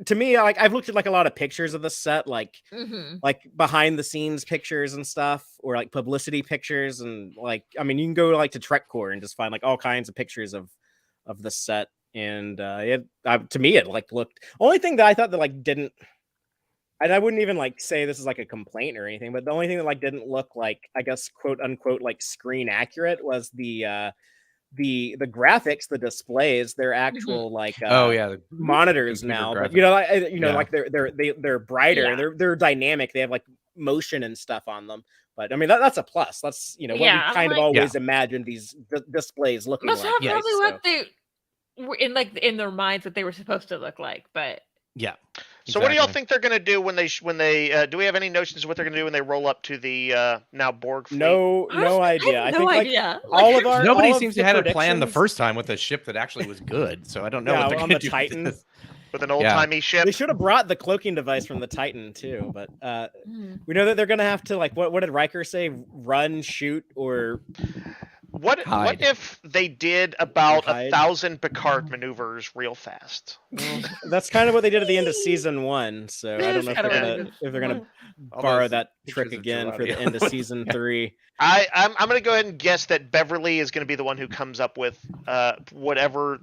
To me, like I've looked at like a lot of pictures of the set, like behind the scenes pictures and stuff, or like publicity pictures, and like I mean, you can go like to TrekCore and just find like all kinds of pictures of the set, and to me it like looked. Only thing that I thought that like didn't, and I wouldn't even like say this is like a complaint or anything, but the only thing that like didn't look like, I guess, quote unquote, like screen accurate was the graphics, the displays, they're actual like monitors now, but like they're brighter, they're dynamic, they have like motion and stuff on them. But I mean that's a plus. That's what we kind of always imagined these displays looking like. That's probably what they were in their minds what they were supposed to look like, but So what do y'all think they're going to do when they do we have any notions of what they're going to do when they roll up to the now Borg fleet? No idea. I have no idea. All of our nobody seems to have a plan the first time with a ship that actually was good. So I don't know what they're on going the to do Titan with an old-timey ship. They should have brought the cloaking device from the Titan too, but we know that they're going to have to like what did Riker say? Run, shoot, or what What hide. if they did about hide. 1,000 Picard maneuvers real fast? Well, that's kind of what they did at the end of season 1. So I don't know if they're gonna All borrow those that trick pictures of again for the Gerardi. end of season 3. I'm going to go ahead and guess that Beverly is going to be the one who comes up with whatever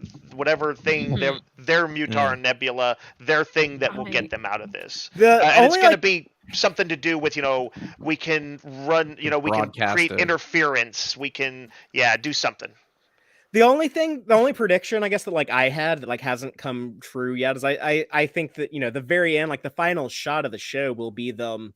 thing their Mutar Nebula, their thing that will get them out of this. And it's going to be something to do with, we can run, we can create interference. We can, do something. The only prediction I guess that I had that hasn't come true yet is I think that the very end, the final shot of the show will be them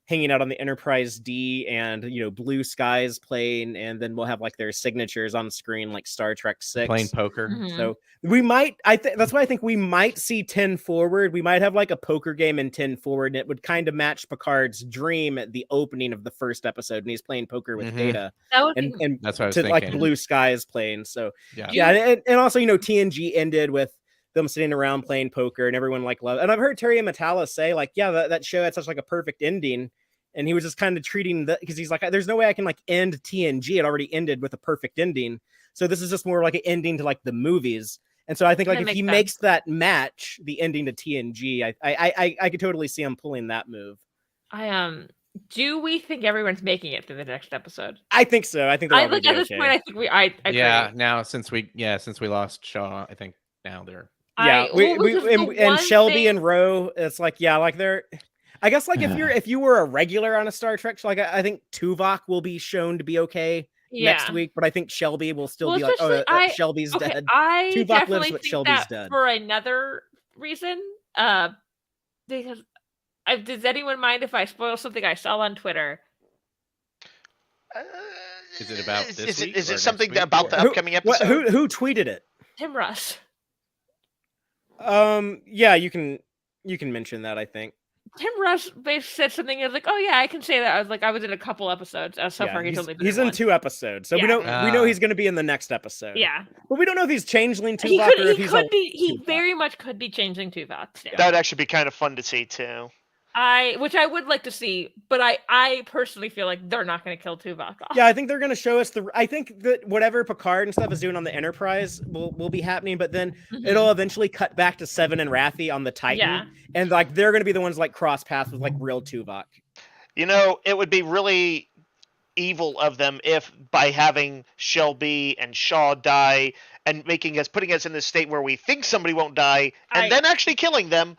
hanging out on the Enterprise D and blue skies playing, and then we'll have their signatures on screen like Star Trek 6 playing poker. So we might that's why I think we might see 10 Forward. We might have a poker game in 10 Forward, and it would kind of match Picard's dream at the opening of the first episode, and he's playing poker with Data. And that's what I was to thinking. blue skies playing. So yeah, and also TNG ended with them sitting around playing poker and everyone loved. And I've heard Terry and Matalas say that show had such a perfect ending, and he was just kind of treating because he's like, there's no way I can end TNG. It already ended with a perfect ending, so this is just more like an ending to the movies. And so I think if he makes that match the ending to TNG, I could totally see him pulling that move. Do we think everyone's making it through the next episode? I think so. I think they're at this point. I think I agree. Yeah. Now since we lost Shaw, I think now they're and Shelby and Ro. It's they're. I guess if you were a regular on a Star Trek, I think Tuvok will be shown to be okay next week, but I think Shelby will still be Shelby's dead. I Tuvok definitely lives, but think Shelby's that dead. For another reason, because does anyone mind if I spoil something I saw on Twitter? Is it about this week? Is it something about the upcoming episode? Who tweeted it? Tim Russ. Yeah, you can mention that, I think. Tim Russ said something. I was like, "Oh yeah, I can say that." I was like, "I was in a couple episodes." So far, he's only been in 2 episodes, so we know he's going to be in the next episode. Yeah, but we don't know if he's changeling Tuvok or if he very much could be changing Tuvok. That would actually be kind of fun to see too. Which I would like to see, but I personally feel like they're not going to kill Tuvok off. Yeah, I think they're going to show us I think that whatever Picard and stuff is doing on the Enterprise will be happening, but then it'll eventually cut back to Seven and Raffi on the Titan, and they're going to be the ones cross paths with real Tuvok. It would be really evil of them if by having Shelby and Shaw die and putting us in this state where we think somebody won't die and then actually killing them.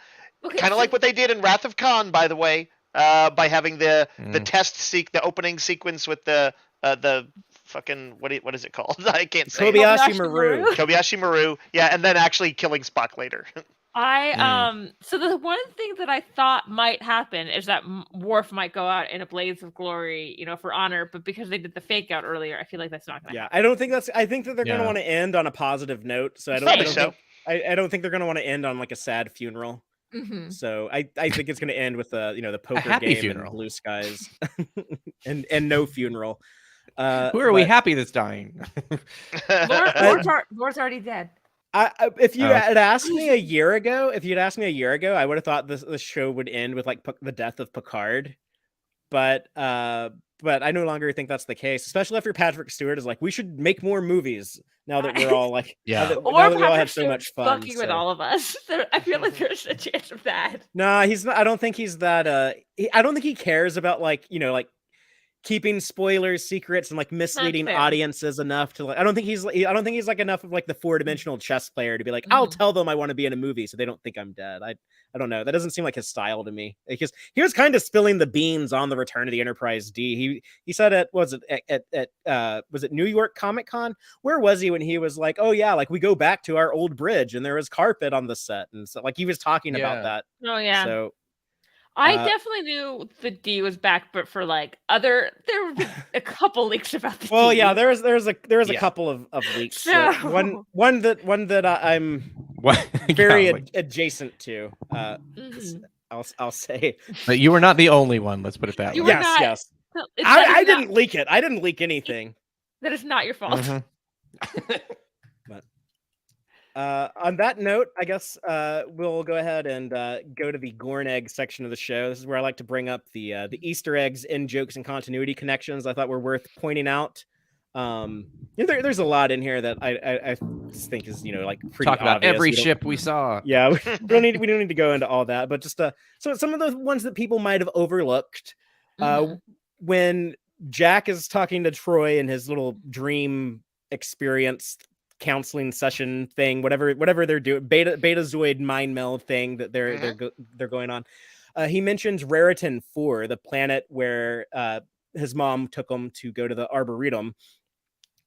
Kind of like what they did in Wrath of Khan, by the way, by having the the opening sequence with the fucking what is it called? I can't say. Kobayashi Maru. Kobayashi Maru. Yeah, and then actually killing Spock later. So the one thing that I thought might happen is that Worf might go out in a blaze of glory, for honor, but because they did the fake out earlier, I feel like that's not going to happen. I don't think I think that they're going to want to end on a positive note, so I don't think they're going to want to end on a sad funeral. So I think it's going to end with the poker game funeral. And blue skies and no funeral. Who are we happy that's dying? Lord's already dead. If you had asked me a year ago, I would have thought the show would end with the death of Picard, but I no longer think that's the case. Especially after Patrick Stewart is we should make more movies now that we're all now that we all have so much fun. Fucking with all of us. I feel like there's a chance of that. Nah, he's not. I don't think he's that. I don't think he cares about keeping spoilers, secrets, and misleading audiences enough to I don't think he's enough of the 4-dimensional chess player to be I'll tell them I want to be in a movie so they don't think I'm dead. I don't know. That doesn't seem like his style to me. Because he was kind of spilling the beans on the Return of the Enterprise D. He said was it New York Comic Con? Where was he when he was oh yeah, we go back to our old bridge and there was carpet on the set, and so he was talking about that. Oh yeah. So I definitely knew the D was back, but for there were a couple leaks about the D. Well, yeah, there was a couple of leaks. So one that I'm very adjacent to. I'll say. But you were not the only one. Let's put it that way. Yes. I didn't leak it. I didn't leak anything. That is not your fault. But on that note, I guess we'll go ahead and go to the Gorn Egg section of the show. This is where I like to bring up the Easter eggs, in jokes, and continuity connections I thought were worth pointing out. There's a lot in here that I just think is like pretty Talk about obvious. every ship we saw. Yeah, we don't need to go into all that, but just so some of the ones that people might have overlooked. When Jack is talking to Troy in his little dream experience counseling session thing, whatever they're doing, Betazoid mind meld thing that they're going on. He mentions Raritan 4, the planet where his mom took him to go to the Arboretum.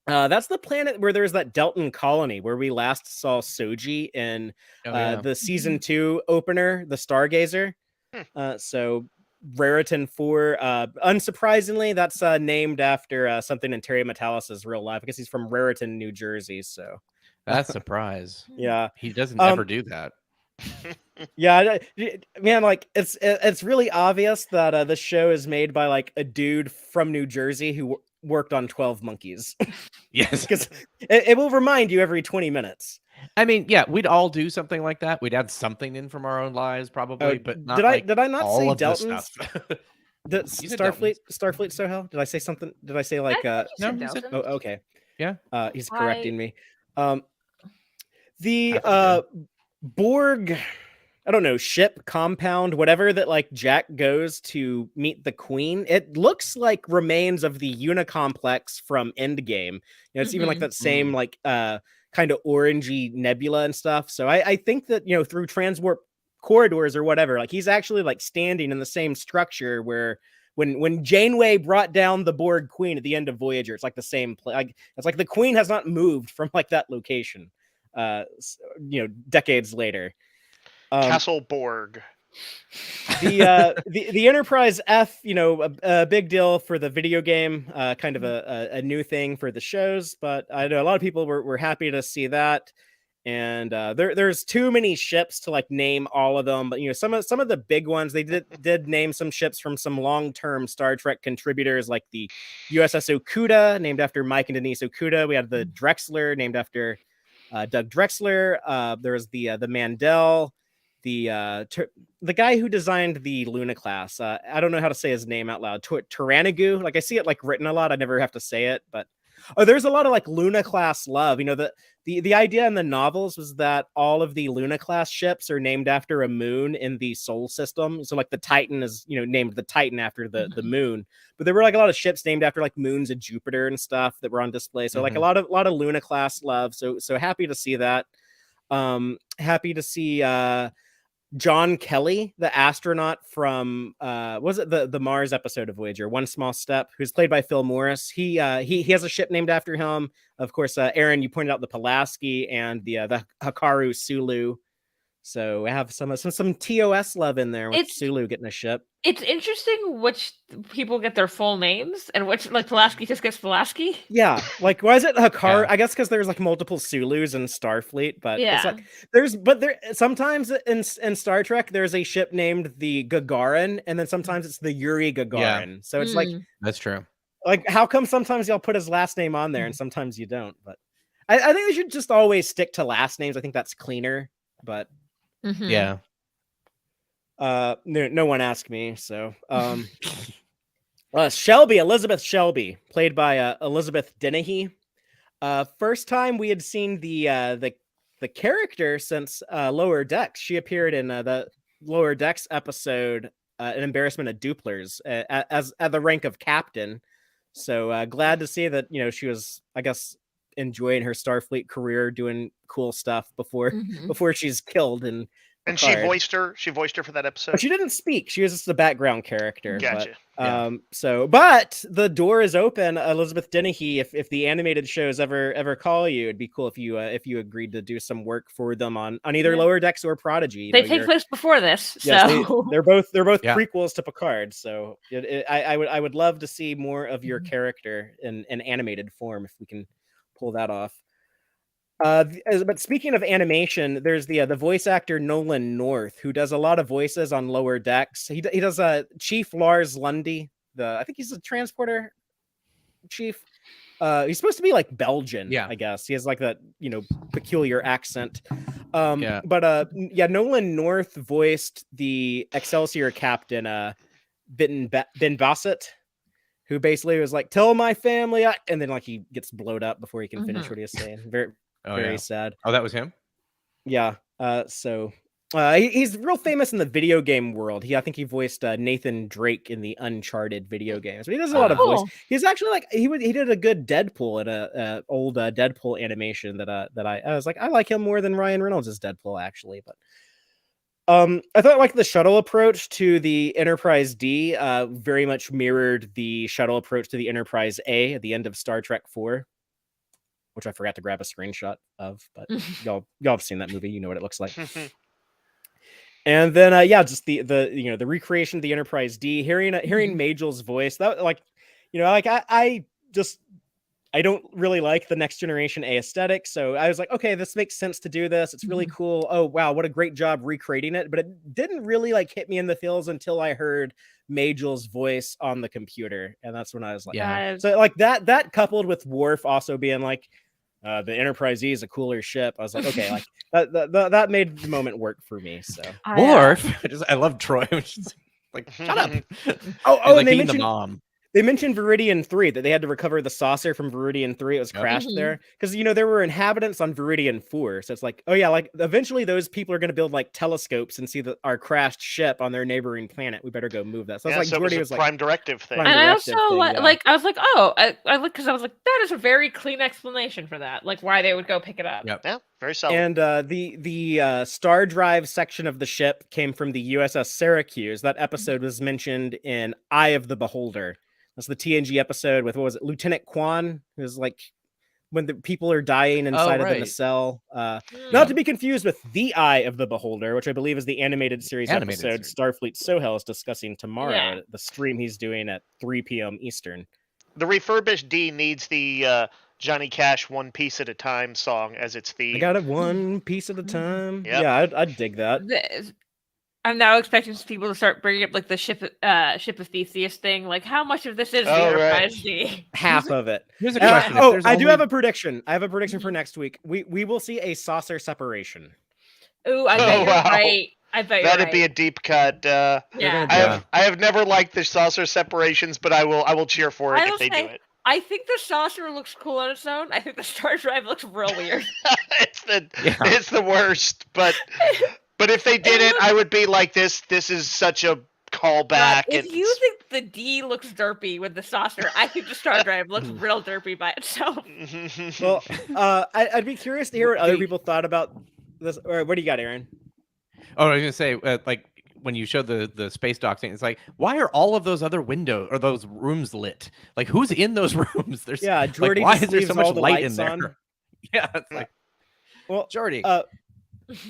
That's the planet where there's that Delton colony where we last saw Soji in the season 2 opener, the Stargazer. So Raritan 4, unsurprisingly, that's named after something in Terry Matalas' real life because he's from Raritan, New Jersey. So that's a surprise. Yeah, he doesn't ever do that. Yeah, man, like it's really obvious that the show is made by like a dude from New Jersey who worked on 12 Monkeys. Yes, because it will remind you every 20 minutes. I mean, yeah, we'd all do something like that. We'd add something in from our own lives, probably, but not. Did I not all say of Delton's? The Starfleet Sohel? Did I say something? Did I say like no? Oh, okay. Yeah. He's correcting me. The Borg, I don't know, ship, compound, whatever that like Jack goes to meet the Queen. It looks like remains of the Unicomplex from Endgame. It's even like that same like kind of orangey nebula and stuff. So I think that through transwarp corridors or whatever, like he's actually like standing in the same structure where when Janeway brought down the Borg Queen at the end of Voyager, it's like the same place. Like it's like the Queen has not moved from like that location. Decades later. Castle Borg. The Enterprise F, a big deal for the video game, kind of a new thing for the shows, but I know a lot of people were happy to see that. And there's too many ships to like name all of them, but some of the big ones, they did name some ships from some long-term Star Trek contributors, like the USS Okuda, named after Mike and Denise Okuda. We had the Drexler, named after Doug Drexler. There was the Mandel, the guy who designed the Luna class. I don't know how to say his name out loud. Tyrannigu. Like I see it like written a lot. I never have to say it, but there's a lot of like Luna class love. The idea in the novels was that all of the Luna class ships are named after a moon in the Sol system. So like the Titan is named the Titan after the moon. But there were like a lot of ships named after like moons of Jupiter and stuff that were on display. So like a lot of Luna class love. So happy to see that. Happy to see John Kelly, the astronaut from was it the Mars episode of Voyager, One Small Step, who's played by Phil Morris. He has a ship named after him. Of course, Aaron, you pointed out the Pulaski and the Hikaru Sulu. So we have some TOS love in there with Sulu getting a ship. It's interesting which people get their full names and which, like, Pulaski just gets Pulaski. Yeah, like why is it Hikaru? Yeah. I guess because there's like multiple Sulus in Starfleet, but it's like there sometimes in Star Trek there's a ship named the Gagarin, and then sometimes it's the Yuri Gagarin. Yeah. So it's like that's true. Like, how come sometimes y'all put his last name on there and sometimes you don't? But I think we should just always stick to last names. I think that's cleaner. But yeah. No one asked me, so Elizabeth Shelby, played by Elizabeth Dennehy. First time we had seen the character since Lower Decks. She appeared in the Lower Decks episode, An Embarrassment of Duplers, as at the rank of captain. So glad to see that she was, I guess, enjoying her Starfleet career, doing cool stuff before she's killed. And she voiced her for that episode. But she didn't speak. She was just a background character. Gotcha. But the door is open, Elizabeth Dennehy. If the animated shows ever call you, it'd be cool if you agreed to do some work for them on either Lower Decks or Prodigy. They take place before this, yes, so they're both prequels to Picard. So I would love to see more of your character in animated form if we can pull that off. But speaking of animation, there's the voice actor Nolan North, who does a lot of voices on Lower Decks. He does Chief Lars Lundy. I think he's a transporter chief. He's supposed to be like Belgian, I guess. He has like that peculiar accent. But Nolan North voiced the Excelsior captain Ben Bassett, who basically was like, "Tell my family," and then like he gets blowed up before he can finish what he's saying. Very sad. Oh, that was him. Yeah. He's real famous in the video game world. I think he voiced Nathan Drake in the Uncharted video games. But he does a lot of voice. He's actually like he did a good Deadpool in a old Deadpool animation that I was like, I like him more than Ryan Reynolds as Deadpool actually. But I thought like the shuttle approach to the Enterprise D very much mirrored the shuttle approach to the Enterprise A at the end of Star Trek 4. Which I forgot to grab a screenshot of, but y'all have seen that movie, you know what it looks like. And then just the recreation of the Enterprise D, hearing Magel's voice, that I don't really like the Next Generation A aesthetic, so I was like, okay, this makes sense to do this. It's really cool. Oh wow, what a great job recreating it. But it didn't really like hit me in the feels until I heard Magel's voice on the computer, and that's when I was like, yeah. So like that coupled with Worf also being like, the Enterprise E is a cooler ship. I was like, okay, like that made the moment work for me. So Worf, I love Troy. Which is like, shut up. And like they mentioned mentioned the mom. They mentioned Viridian 3, that they had to recover the saucer from Viridian 3. It was crashed there. Because, there were inhabitants on Viridian 4. So it's like, oh yeah, like eventually those people are going to build like telescopes and see our crashed ship on their neighboring planet. We better go move that. So it's like Jordy was like, prime directive thing. And I also I was like, oh, I looked because I was like, that is a very clean explanation for that. Like why they would go pick it up. Yep. Yeah, very solid. And the star drive section of the ship came from the USS Syracuse. That episode was mentioned in Eye of the Beholder. That's the TNG episode with, what was it, Lieutenant Kwan, who's like when the people are dying inside of the nacelle. Not to be confused with The Eye of the Beholder, which I believe is the animated series episode Starfleet Sohel is discussing tomorrow at the stream he's doing at 3 p.m. Eastern. The refurbished D needs the Johnny Cash "One Piece at a Time" song as its theme. I got it one piece at a time. Yep. Yeah, I'd dig that. I'm now expecting people to start bringing up like the ship of Theseus thing. Like, how much of this is the Enterprise D? Half of it. Here's a question. I do have a prediction. I have a prediction for next week. We will see a saucer separation. Ooh, I bet you're right. I bet that'd be a deep cut. I have never liked the saucer separations, but I will cheer for it if they do it. I think the saucer looks cool on its own. I think the star drive looks real weird. It's the worst, but if they did it, I would be like, this is such a callback. If you think the D looks derpy with the saucer, I think the star drive looks real derpy by itself. Well, I'd be curious to hear what other people thought about this. Or what do you got, Aaron? Oh, I was gonna say, like when you showed the space dock thing, it's like, why are all of those other windows or those rooms lit? Like, who's in those rooms? There's Jordy. Like, why is there so much light in there? On. Yeah, it's like, well, Jordy.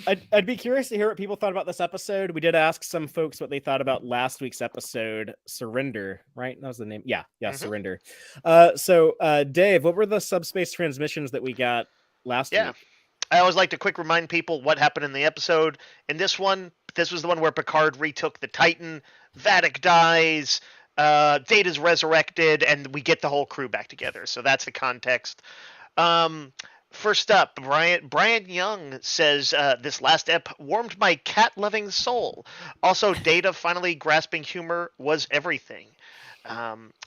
I'd be curious to hear what people thought about this episode. We did ask some folks what they thought about last week's episode, Surrender, right? That was the name. Yeah, Surrender. So, Dave, what were the subspace transmissions that we got last week? I always like to quick remind people what happened in the episode. In this one, this was the one where Picard retook the Titan, Vadic dies, Data's resurrected, and we get the whole crew back together. So that's the context. First up, Brian Young says, this last ep warmed my cat-loving soul. Also, Data finally grasping humor was everything.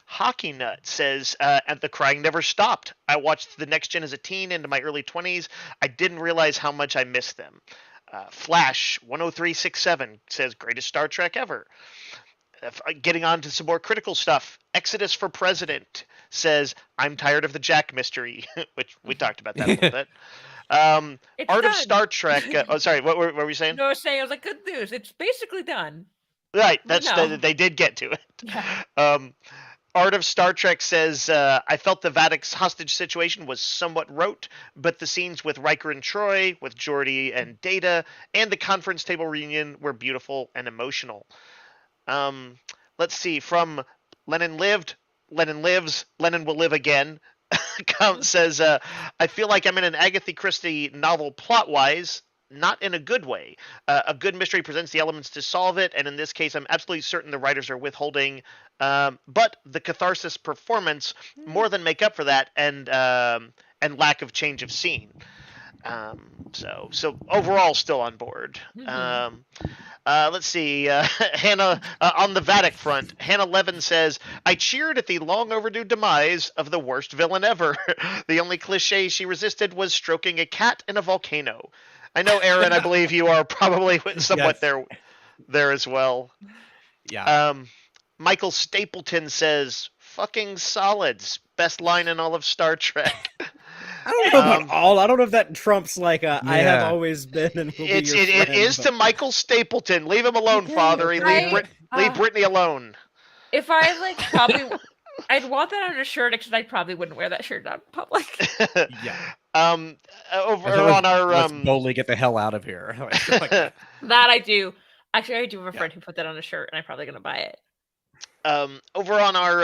Hockey Nut says, and the crying never stopped. I watched The Next Gen as a teen into my early 20s. I didn't realize how much I missed them. Flash 10367 says, greatest Star Trek ever. Getting on to some more critical stuff, Exodus for President says, I'm tired of the Jack mystery, which we talked about that a little bit. Art of Star Trek. Sorry, what were we saying? No, I was saying, I was like, good news. It's basically done. Right, they did get to it. Yeah. Art of Star Trek says, I felt the Vadic's hostage situation was somewhat rote, but the scenes with Riker and Troy, with Geordi and Data, and the conference table reunion were beautiful and emotional. Let's see, from Lennon Lived, Lennon Lives, Lennon Will Live Again. Says, I feel like I'm in an Agatha Christie novel plot-wise, not in a good way. A good mystery presents the elements to solve it, and in this case, I'm absolutely certain the writers are withholding, but the catharsis performance more than make up for that, and lack of change of scene. So overall, still on board. Let's see. Hannah, on the Vatic front, Hannah Levin says, I cheered at the long overdue demise of the worst villain ever. The only cliche she resisted was stroking a cat in a volcano. I know, Aaron, I believe you are probably somewhat there as well. Yeah. Michael Stapleton says, fucking solids. Best line in all of Star Trek. I don't know about all. I don't know if that trumps like I have always been and will be your friend. It is to Michael Stapleton. Leave him alone, Father. Leave Brittany alone. If I like probably, I'd want that on a shirt because I probably wouldn't wear that shirt out in public. Yeah. Over on our let's boldly get the hell out of here. That I do. Actually, I do have a friend who put that on a shirt, and I'm probably gonna buy it. Over on our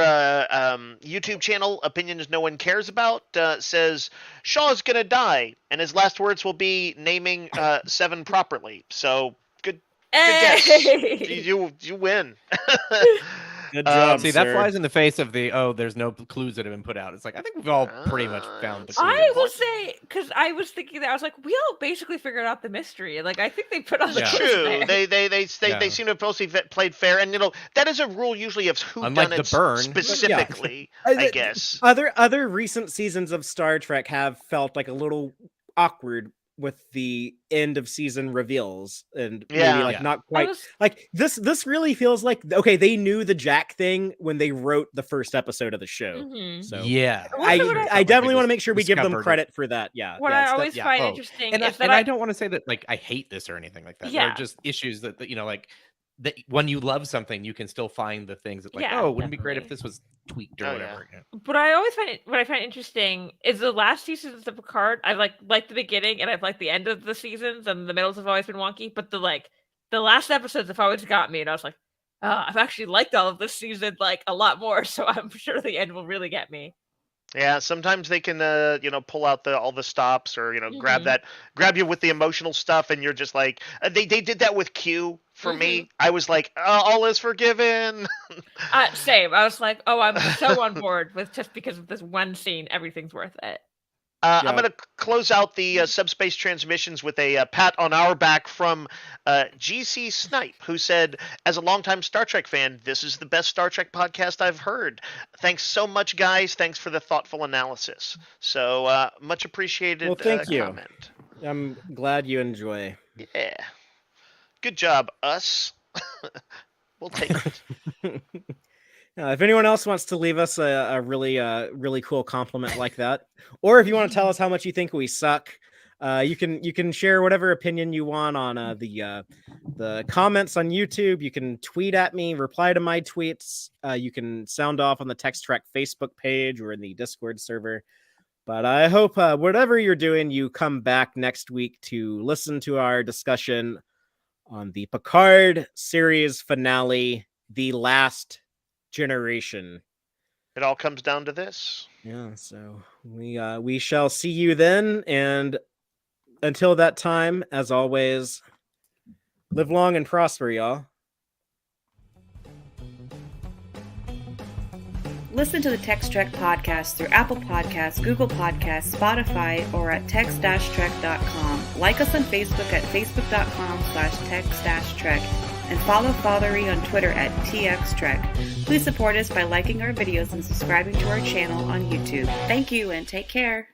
YouTube channel, Opinions No One Cares About, says Shaw's gonna die, and his last words will be naming Seven properly. So good guess. You win. Good job, see, that flies in the face of there's no clues that have been put out. It's like, I think we've all pretty much found the clues. I will say, because I was thinking that, I was like, we all basically figured out the mystery. Like, I think they put on the clues true. there. They seem to have mostly played fair, and that is a rule usually of who done it specifically. I guess other recent seasons of Star Trek have felt like a little awkward with the end of season reveals, and maybe not quite like this really feels like, okay, they knew the Jack thing when they wrote the first episode of the show. So I definitely want to make sure we give them credit for that. What I always find interesting is that I don't want to say that like I hate this or anything like that. They're just issues that like that when you love something, you can still find the things that wouldn't it be great if this was tweaked or whatever. But I always what I find interesting is the last seasons of Picard. I've liked the beginning and I've liked the end of the seasons, and the middles have always been wonky. But the last episodes have always got me, and I was like, I've actually liked all of this season like a lot more. So I'm sure the end will really get me. Yeah, sometimes they can pull out all the stops or grab you with the emotional stuff, and you're just like they did that with Q for me. I was like, all is forgiven. Same. I was like, I'm so on board with just because of this one scene, everything's worth it. I'm going to close out the subspace transmissions with a pat on our back from GC Snipe, who said, as a longtime Star Trek fan, this is the best Star Trek podcast I've heard. Thanks so much, guys. Thanks for the thoughtful analysis. So much appreciated. Well, thank you. Comment. I'm glad you enjoy. Yeah. Good job, us. We'll take it. If anyone else wants to leave us a really cool compliment like that, or if you want to tell us how much you think we suck, you can share whatever opinion you want on the comments on YouTube. You can tweet at me, reply to my tweets. You can sound off on the Tex-Trek Facebook page or in the Discord server. But I hope whatever you're doing, you come back next week to listen to our discussion on the Picard series finale, The Last Generation. It all comes down to this. Yeah, so we shall see you then, and until that time, as always, live long and prosper, y'all. Listen to the Tex-Trek podcast through Apple Podcasts, Google Podcasts, Spotify, or at tex-trek.com. Like us on Facebook at facebook.com/tex-trek. And follow Fathery on Twitter at TXTrek. Please support us by liking our videos and subscribing to our channel on YouTube. Thank you and take care.